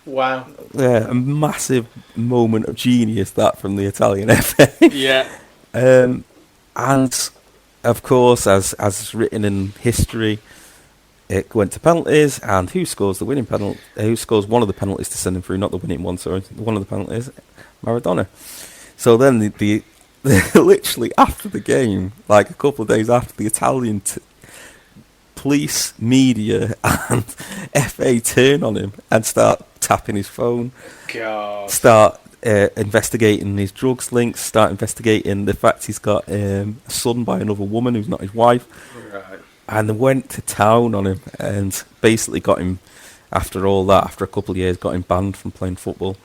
Wow. Yeah, a massive moment of genius, that, from the Italian FA. Yeah. And, of course, as written in history, it went to penalties, and who scores the winning penalty? Who scores one of the penalties to send them through? Not the winning one, sorry. One of the penalties, Maradona. So then the literally after the game, like a couple of days after, the Italian police, media, and FA turn on him and start tapping his phone. God. Start investigating his drugs links. Start investigating the fact he's got a son by another woman who's not his wife. Right. And they went to town on him and basically got him, after all that, after a couple of years, got him banned from playing football.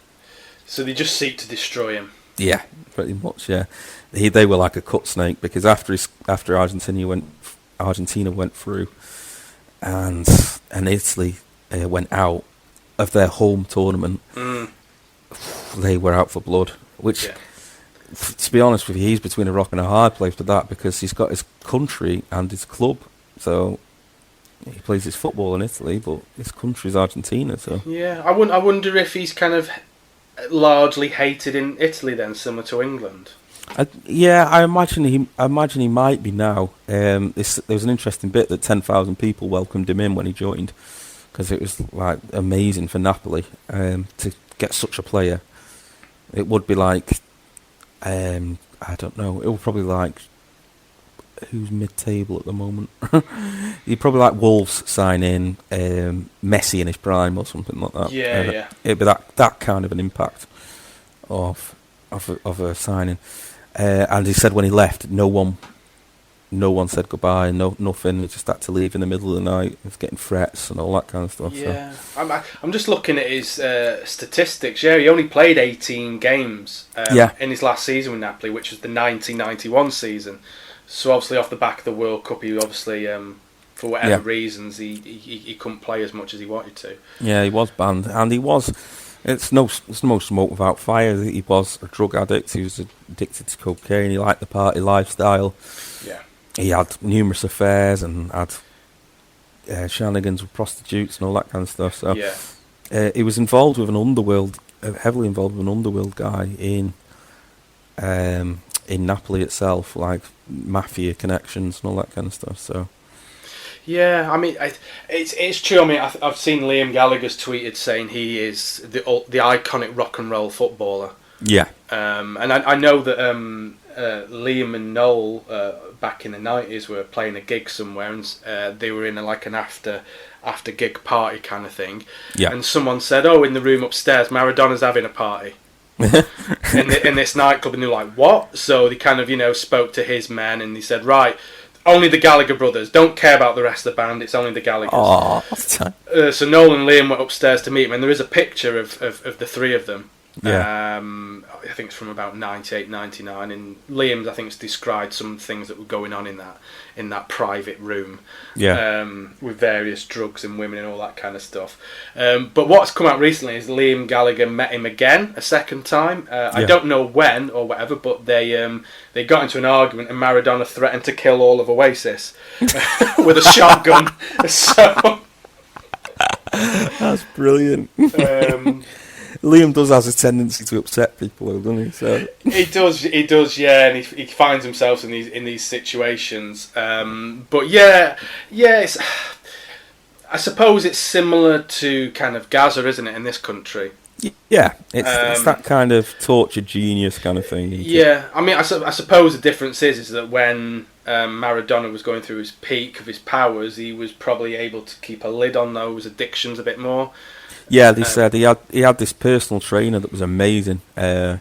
So they just seek to destroy him. Yeah, pretty much. Yeah, they were like a cut snake, because after Argentina went through, and Italy went out of their home tournament, they were out for blood. Which, to be honest with you, he's between a rock and a hard place with that, because he's got his country and his club. So he plays his football in Italy, but his country's Argentina. So yeah, I wonder if he's kind of largely hated in Italy then, similar to England. I imagine he might be now. There was an interesting bit that 10,000 people welcomed him in when he joined, because it was like amazing for Napoli to get such a player. It would be like I don't know. It would probably like, who's mid-table at the moment? You'd probably like Wolves sign in Messi in his prime or something like that. Yeah. It'd be that kind of an impact of a signing. And he said when he left, no one said goodbye, nothing. He just had to leave in the middle of the night. He was getting threats and all that kind of stuff. Yeah, so. I'm just looking at his statistics. Yeah, he only played 18 games in his last season with Napoli, which was the 1991 season. So obviously off the back of the World Cup, he obviously, for whatever reasons, he couldn't play as much as he wanted to. Yeah, he was banned, and he was. It's no smoke without fire. He was a drug addict. He was addicted to cocaine. He liked the party lifestyle. Yeah. He had numerous affairs and had shenanigans with prostitutes and all that kind of stuff. So he was involved with an underworld, heavily involved with an underworld guy in Napoli itself, like mafia connections and all that kind of stuff. So. Yeah, I mean, it's true. I mean, I've seen Liam Gallagher's tweeted saying he is the iconic rock and roll footballer. Yeah. And I know that Liam and Noel back in the 90s were playing a gig somewhere, and they were in an after gig party kind of thing. Yeah. And someone said, "Oh, in the room upstairs, Maradona's having a party." in this nightclub, and they were like, "What?" So they kind of spoke to his men, and he said, "Right, only the Gallagher brothers. Don't care about the rest of the band. It's only the Gallaghers." Oh, so Noel and Liam went upstairs to meet him, and there is a picture of the three of them. Yeah. I think it's from about 98, 99, and Liam's, I think, has described some things that were going on in that private room. Yeah. With various drugs and women and all that kind of stuff. But what's come out recently is Liam Gallagher met him again a second time. I don't know when or whatever, but they got into an argument, and Maradona threatened to kill all of Oasis with a shotgun. So that's brilliant. Liam does has a tendency to upset people, though, doesn't he? So He does, yeah, and he finds himself in these situations. But it's, I suppose it's similar to kind of Gaza, isn't it, in this country? Yeah, it's that kind of tortured genius kind of thing. Yeah, I mean, I suppose the difference is that when Maradona was going through his peak of his powers, he was probably able to keep a lid on those addictions a bit more. Yeah, they said he had this personal trainer that was amazing, who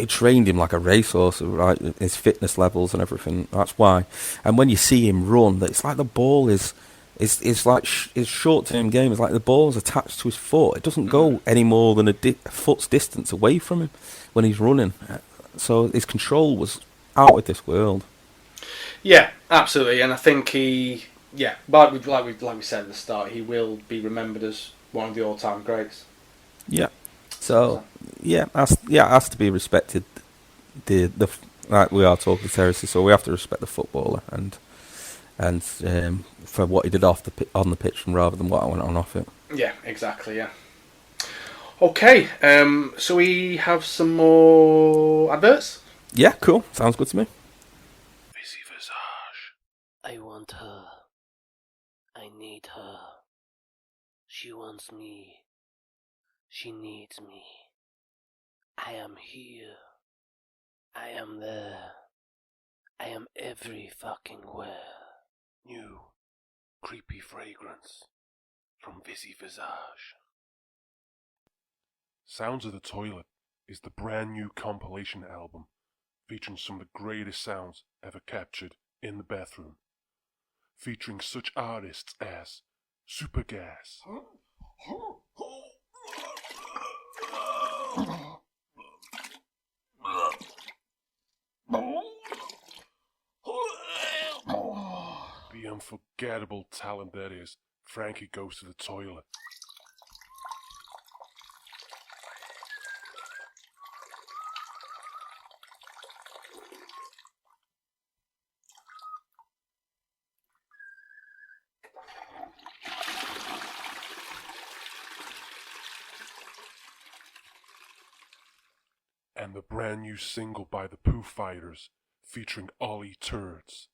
trained him like a racehorse, right? His fitness levels and everything. That's why. And when you see him run, it's like the ball is like his short-term game. It's like the ball is attached to his foot. It doesn't go any more than a foot's distance away from him when he's running. So his control was out of this world. Yeah, absolutely. And I think like we said at the start, he will be remembered as one of the all-time greats. Yeah. So it has to be respected. Like we are talking Terraces, so we have to respect the footballer and for what he did on the pitch, rather than what went on off it. Yeah, exactly. Yeah. Okay, so we have some more adverts. Yeah, cool. Sounds good to me. Busy Visage. I want her. I need her. She wants me. She needs me. I am here. I am there. I am every fucking where. New, creepy fragrance from Busy Visage. Sounds of the Toilet is the brand new compilation album featuring some of the greatest sounds ever captured in the bathroom, featuring such artists as Supergas, the unforgettable talent that is Frankie Goes to the Toilet, and the brand new single by the Pooh Fighters featuring Ollie Turds.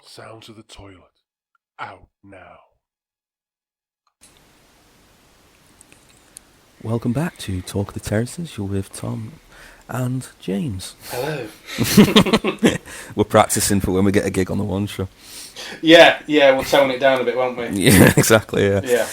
Sounds of the Toilet, out now. Welcome back to Talk of the Terraces. You're with Tom and James. Hello. We're practicing for when we get a gig on the One Show. Yeah, we'll tone it down a bit, won't we? Yeah, exactly, yeah. Yeah.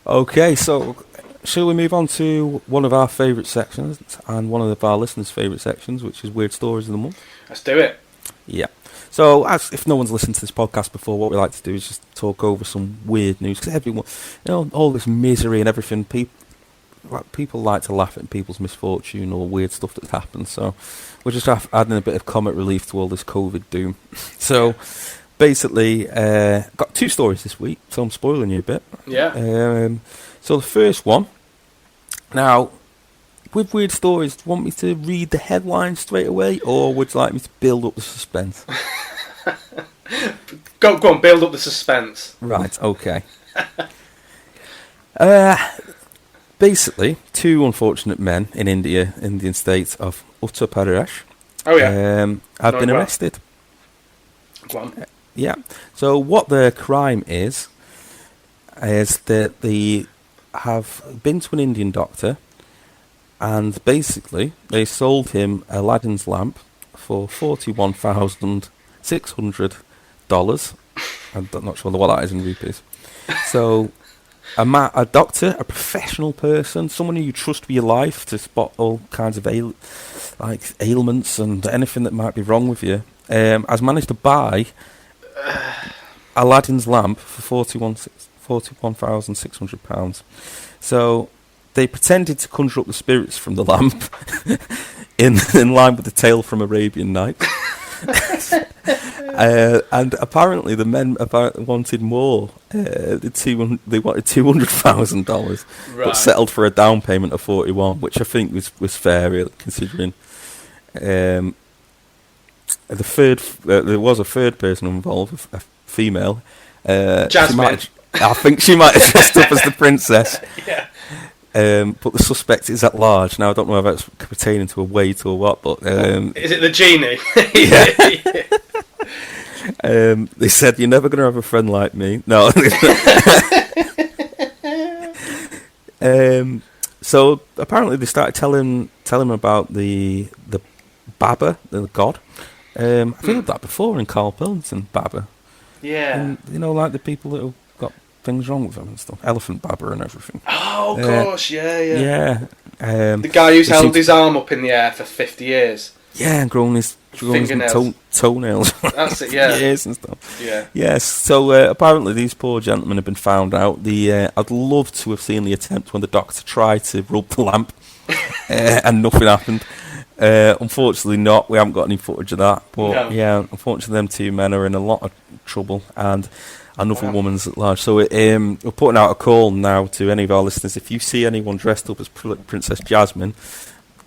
Okay, so shall we move on to one of our favourite sections and one of our listeners' favourite sections, which is Weird Stories of the Month? Let's do it. Yeah. So, as if no one's listened to this podcast before, what we like to do is just talk over some weird news, because everyone, all this misery and everything, people like to laugh at people's misfortune or weird stuff that's happened, so we're just adding a bit of comic relief to all this COVID doom. So, basically, got two stories this week, so I'm spoiling you a bit. Yeah. So the first one, now, with weird stories, do you want me to read the headline straight away, or would you like me to build up the suspense? Go on, build up the suspense. Right, okay. Basically, two unfortunate men in Indian state of Uttar Pradesh, have been arrested. Go on. Yeah. So what their crime is that they have been to an Indian doctor, and basically they sold him Aladdin's lamp for $41,600. I'm not sure what that is in rupees. So a doctor, a professional person, someone who you trust with your life to spot all kinds of ailments and anything that might be wrong with you, has managed to buy Aladdin's lamp for £41,600. So they pretended to conjure up the spirits from the lamp in line with the tale from Arabian Nights. And apparently the men wanted more. They wanted $200,000, right, but settled for a down payment of 41, which I think was fair, really, considering. There was a third person involved, a female. Jasmine. I think she might have dressed up as the princess. Yeah. But the suspect is at large. Now, I don't know if that's pertaining to a wait or what, but... Is it the genie? Yeah. They said, you're never going to have a friend like me. No. So, apparently they started telling about the Baba, the god. I've heard that before in Carl Pilkington, Baba. Yeah. And, like the people that have got things wrong with them and stuff. Elephant Baba and everything. Oh, of course, yeah. Yeah. The guy who's held his arm up in the air for 50 years. Yeah, and grown his toenails. That's it, yeah. Ears and stuff. Yeah. Yes, so apparently these poor gentlemen have been found out. I'd love to have seen the attempt when the doctor tried to rub the lamp and nothing happened. Unfortunately not. We haven't got any footage of that. But yeah, unfortunately them two men are in a lot of trouble and another woman's at large. So we're putting out a call now to any of our listeners. If you see anyone dressed up as Princess Jasmine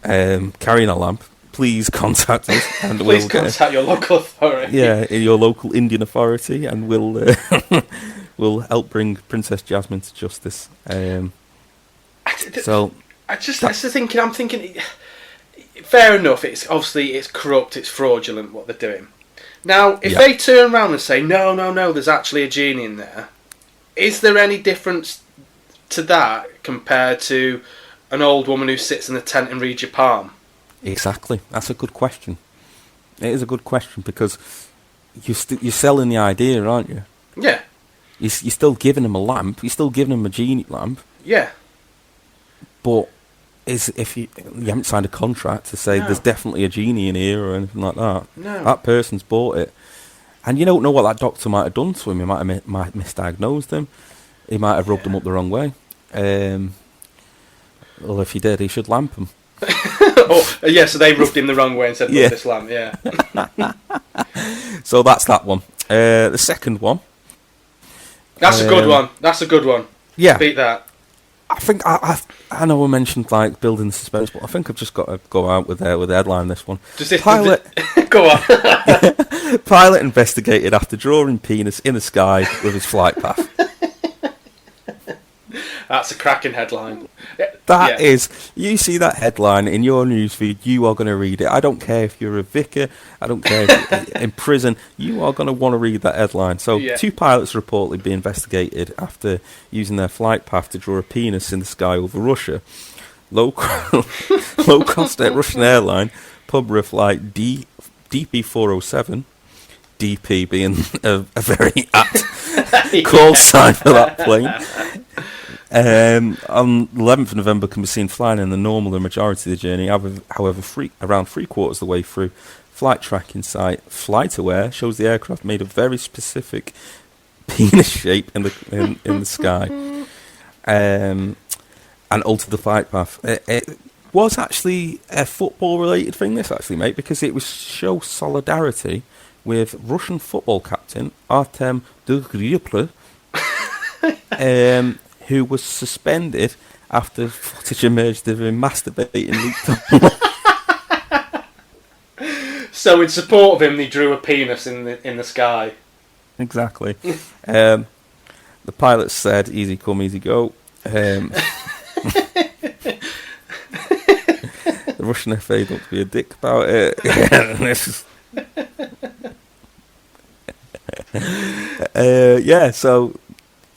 carrying a lamp, please contact us. And please contact your local authority. Yeah, your local Indian authority, and we'll help bring Princess Jasmine to justice. I'm thinking, fair enough, it's corrupt, it's fraudulent what they're doing. Now, if they turn around and say, no, there's actually a genie in there, is there any difference to that compared to an old woman who sits in a tent and reads your palm? Exactly. That's a good question. It is a good question because you're selling the idea, aren't you? Yeah. You're still giving him a lamp. You're still giving him a genie lamp. Yeah. But if you haven't signed a contract to say there's definitely a genie in here or anything like that. No. That person's bought it. And you don't know what that doctor might have done to him. He might have misdiagnosed him. He might have rubbed him up the wrong way. Well, if he did, he should lamp him. So they rubbed him the wrong way and said, "Look, this lamp." Yeah. So that's that one. The second one. That's a good one. That's a good one. Yeah. Beat that. I think I know I mentioned like building the suspense, but I think I've just got to go out with the headline. This one. Pilot. Go on. Pilot investigated after drawing penis in the sky with his flight path. That's a cracking headline. That is, you see that headline in your newsfeed, you are going to read it. I don't care if you're a vicar, I don't care if you're in prison, you are going to want to read that headline. So, two pilots reportedly be investigated after using their flight path to draw a penis in the sky over Russia. Low-cost Russian airline, Pubra flight DP407, DP being a very apt call sign for that plane. On 11th of November can be seen flying in the normal and majority of the journey. However, around 3/4 of the way through, flight tracking site FlightAware shows the aircraft made a very specific penis shape in the sky, and altered the flight path. It was actually a football-related thing, this actually, mate, because it was show solidarity with Russian football captain Artem Dugriupl, who was suspended after footage emerged of him masturbating. So in support of him, they drew a penis in the sky. Exactly. The pilot said, "Easy come, easy go." The Russian FA don't be a dick about it. So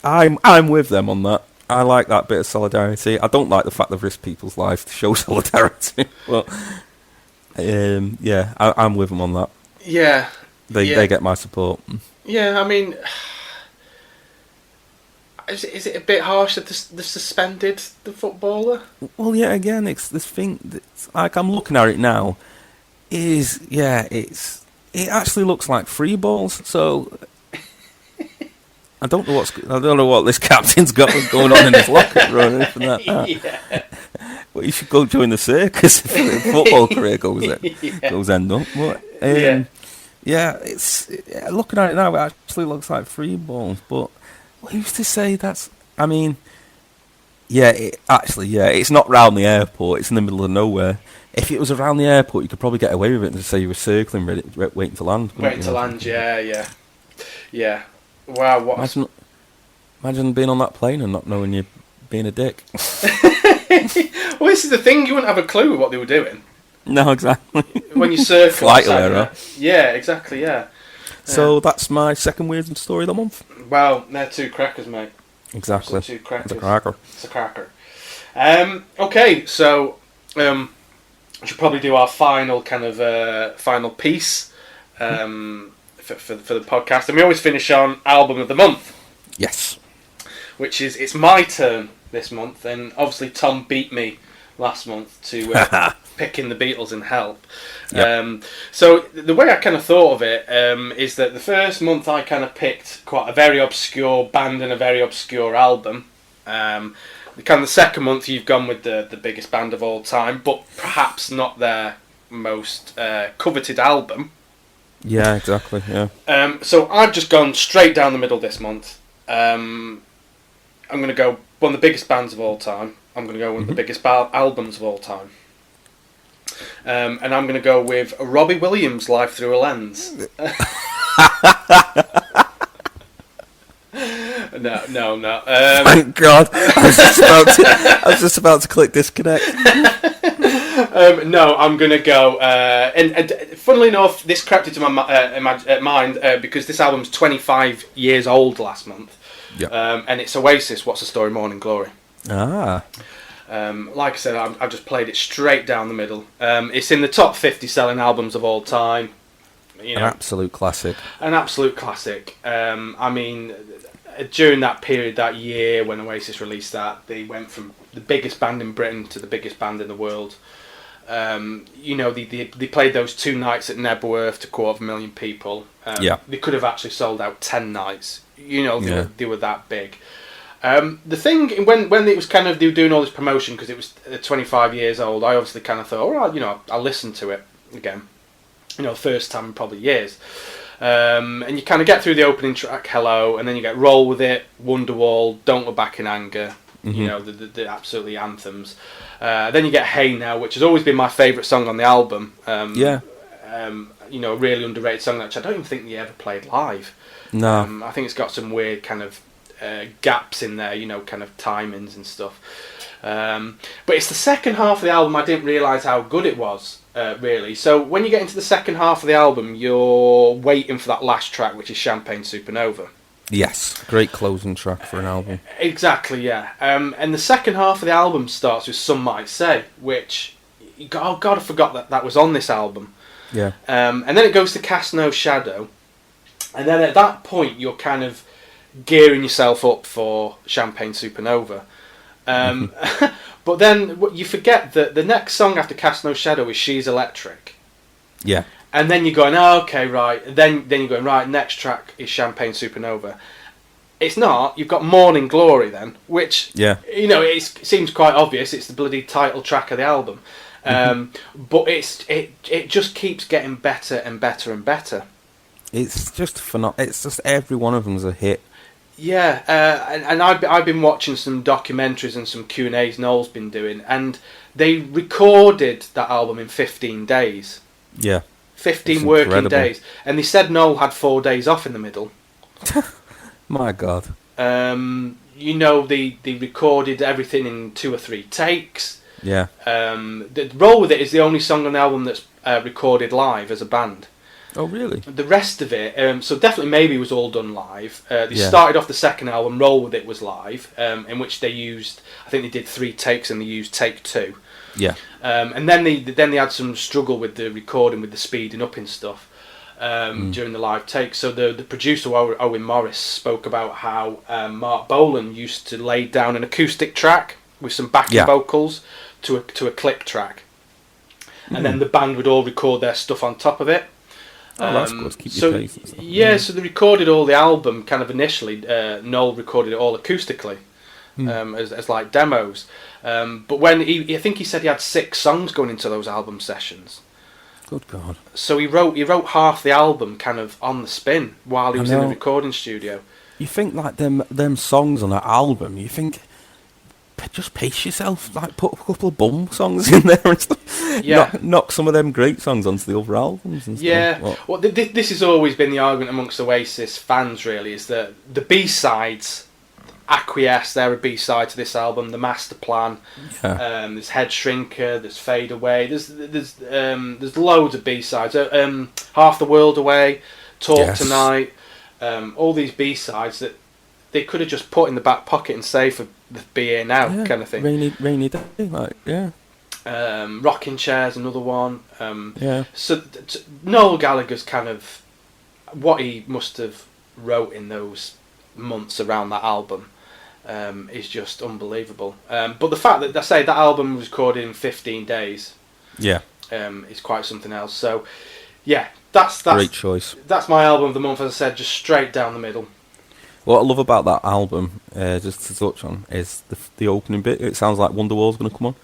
I'm with them on that. I like that bit of solidarity. I don't like the fact they've risked people's lives to show solidarity. But I'm with them on that. Yeah. They get my support. Yeah, I mean, is it a bit harsh that they've suspended the footballer? Well, yeah. Again, it's this thing. That's, like I'm looking at it now. It actually looks like free balls. So. I don't know what this captain's got going on in his locker or anything like that. Yeah. Well, you should go join the circus if your football career goes end up. But, it's looking at it now. It actually looks like free balls. But who's to say that's? I mean, Yeah, it's not round the airport. It's in the middle of nowhere. If it was around the airport, you could probably get away with it and just say you were circling, waiting to land. Waiting to land, yeah. Wow, what? Imagine being on that plane and not knowing you're being a dick. Well, this is the thing. You wouldn't have a clue what they were doing. No, exactly. When you circle. Flight error. Yeah, exactly, yeah. So that's my second weird story of the month. Well, they're two crackers, mate. Exactly. Two crackers. It's a cracker. It's a cracker. Okay, so we should probably do our final kind of final piece for the podcast, and we always finish on album of the month. Yes. Which is, it's my turn this month, and obviously Tom beat me last month to picking the Beatles in Help. Yep. So the way I kind of thought of it is that the first month I kind of picked quite a very obscure band and a very obscure album. The second month you've gone with the biggest band of all time, but perhaps not their most coveted album. Yeah, exactly. Yeah. So I've just gone straight down the middle this month. I'm going to go one of the biggest bands of all time. I'm going to go one of the biggest albums of all time. And I'm going to go with Robbie Williams' Life Through a Lens. No. Thank God. I was just about to click disconnect. No, I'm going to go... and funnily enough, this crept into my mind because this album's 25 years old last month. Yep. And it's Oasis, What's the Story, Morning Glory. Ah. Like I said, I've just played it straight down the middle. It's in the top 50 selling albums of all time. You know, an absolute classic. An absolute classic. I mean, during that period, that year when Oasis released that, they went from the biggest band in Britain to the biggest band in the world. You know, they played those 2 nights at Nebworth to 250,000 people. They could have actually sold out 10 nights. You know, they were that big. The thing, when it was kind of, they were doing all this promotion because it was 25 years old, I obviously kind of thought, all right, you know, I'll listen to it again. You know, first time in probably years. And you kind of get through the opening track, Hello, and then you get Roll With It, Wonderwall, Don't Look Back in Anger, you know, the absolutely anthems. Then you get Hey Now, which has always been my favourite song on the album. You know, a really underrated song that I don't even think they ever played live. No. I think it's got some weird kind of gaps in there, you know, kind of timings and stuff. But it's the second half of the album I didn't realise how good it was, really. So when you get into the second half of the album, you're waiting for that last track, which is Champagne Supernova. Yes, great closing track for an album. Exactly, yeah. And the second half of the album starts with Some Might Say, which, oh God, I forgot that was on this album. Yeah. And then it goes to Cast No Shadow. And then at that point, you're kind of gearing yourself up for Champagne Supernova. But then you forget that the next song after Cast No Shadow is She's Electric. Yeah. And then you're going, oh, okay, right. Then you're going, right, next track is Champagne Supernova. It's not. You've got Morning Glory then, which, you know, it seems quite obvious. It's the bloody title track of the album. But it just keeps getting better and better and better. It's just phenomenal. It's just every one of them's a hit. Yeah, and I've been watching some documentaries and some Q&As Noel's been doing, and they recorded that album in 15 days. Yeah. 15 working days. And they said Noel had 4 days off in the middle. My God. You know, they recorded everything in 2 or 3 takes. Yeah. The Roll With It is the only song on the album that's recorded live as a band. Oh, really? The rest of it, so definitely Maybe was all done live. They started off the second album, Roll With It was live, in which they used, I think they did 3 takes and they used take 2. Yeah. And then they had some struggle with the recording, with the speeding up and stuff during the live take. So the producer, Owen Morris, spoke about how Mark Bolan used to lay down an acoustic track with some backing vocals to a click track. And then the band would all record their stuff on top of it. Oh, that's good. Keep your pace and stuff. Yeah, so they recorded all the album kind of initially. Noel recorded it all acoustically as like demos. But when I think he said he had 6 songs going into those album sessions. Good God. So he wrote half the album kind of on the spin while he was in the recording studio. You think like them songs on that album, you think just pace yourself. Like, put a couple of bum songs in there and stuff. Yeah. Knock some of them great songs onto the other albums and stuff. Yeah. Well, this has always been the argument amongst Oasis fans, really, is that the B-sides acquiesce. They're a B-side to this album. The Master Plan. Yeah. There's Head Shrinker. There's Fade Away. There's loads of B-sides. Half the World Away. Talk Tonight. All these B-sides that they could have just put in the back pocket and save for the Be Here Now kind of thing. Rainy day, like, yeah. Rocking Chair's another one. Yeah. So Noel Gallagher's kind of what he must have wrote in those months around that album is just unbelievable. But the fact that I say that album was recorded in 15 days, is quite something else. So yeah, that's great choice. That's my album of the month, as I said, just straight down the middle. What I love about that album, just to touch on, is the opening bit. It sounds like Wonderwall's going to come on.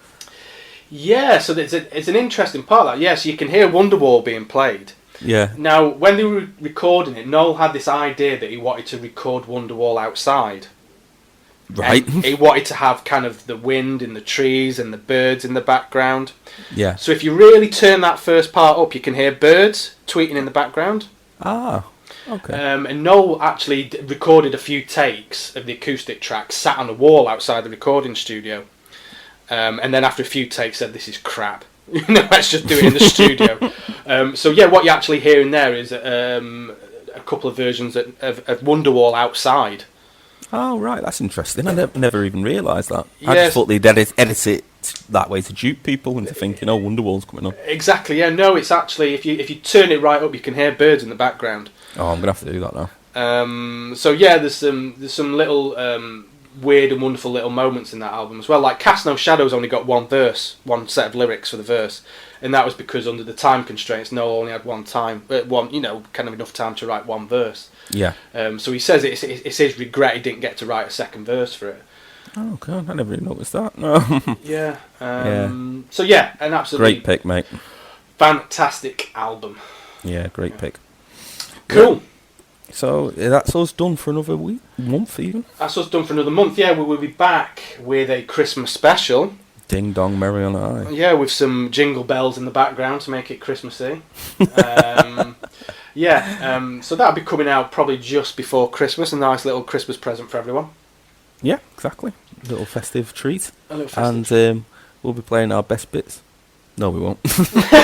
Yeah, so it's an interesting part of that. Yeah, so you can hear Wonderwall being played. Yeah. Now, when they were recording it, Noel had this idea that he wanted to record Wonderwall outside. Right. And he wanted to have kind of the wind and the trees and the birds in the background. Yeah. So if you really turn that first part up, you can hear birds tweeting in the background. Ah. Okay. And Noel actually recorded a few takes of the acoustic track, sat on a wall outside the recording studio, and then after a few takes said, "This is crap. Let's just do it in the studio." So yeah, what you're actually hearing there is a couple of versions of Wonderwall outside. Oh right, that's interesting. I never even realised that. Yes. I just thought they'd edit it that way to dupe people into thinking, "Oh, Wonderwall's coming on." Exactly. Yeah. No, it's actually if you turn it right up, you can hear birds in the background. Oh, I'm gonna have to do that now. So yeah, there's some little weird and wonderful little moments in that album as well. Like Cast No Shadows only got one set of lyrics for the verse, and that was because under the time constraints, Noel only had kind of enough time to write one verse. Yeah. So he says it's his regret he didn't get to write a second verse for it. Oh god, I never even noticed that. No. Yeah. Yeah. So yeah, an absolutely great pick, mate. Fantastic album. Yeah, great pick. Cool. Yeah. So that's us done for another month even. That's us done for another month. Yeah, we will be back with a Christmas special. Ding dong, merry on high. Yeah, with some jingle bells in the background to make it Christmassy. So that'll be coming out probably just before Christmas. A nice little Christmas present for everyone. Yeah, exactly. A little festive treat. And we'll be playing our best bits. No, we won't.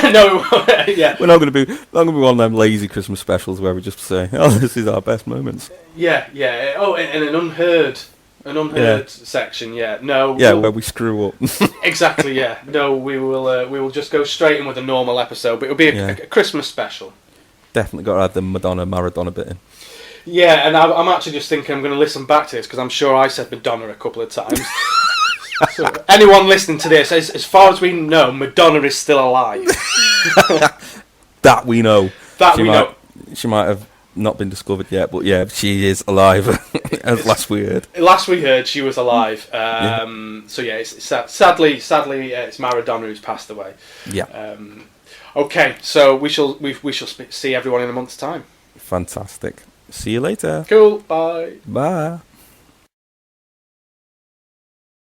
No, we won't. Yeah. We're not going to be one of them lazy Christmas specials where we just say, "Oh, this is our best moments." Yeah. Oh, and an unheard section. Yeah. No. Yeah, where we screw up. Exactly. Yeah. No, we will just go straight in with a normal episode, but it'll be a Christmas special. Definitely got to add the Maradona bit in. Yeah, and I'm actually just thinking I'm going to listen back to this because I'm sure I said Madonna a couple of times. So anyone listening to this, as far as we know, Madonna is still alive. That we know. Know. She might have not been discovered yet, but yeah, she is alive. As last we heard. Last we heard, she was alive. So yeah, it's sadly, it's Maradona who's passed away. Yeah. Okay, so we shall see everyone in a month's time. Fantastic. See you later. Cool. Bye. Bye.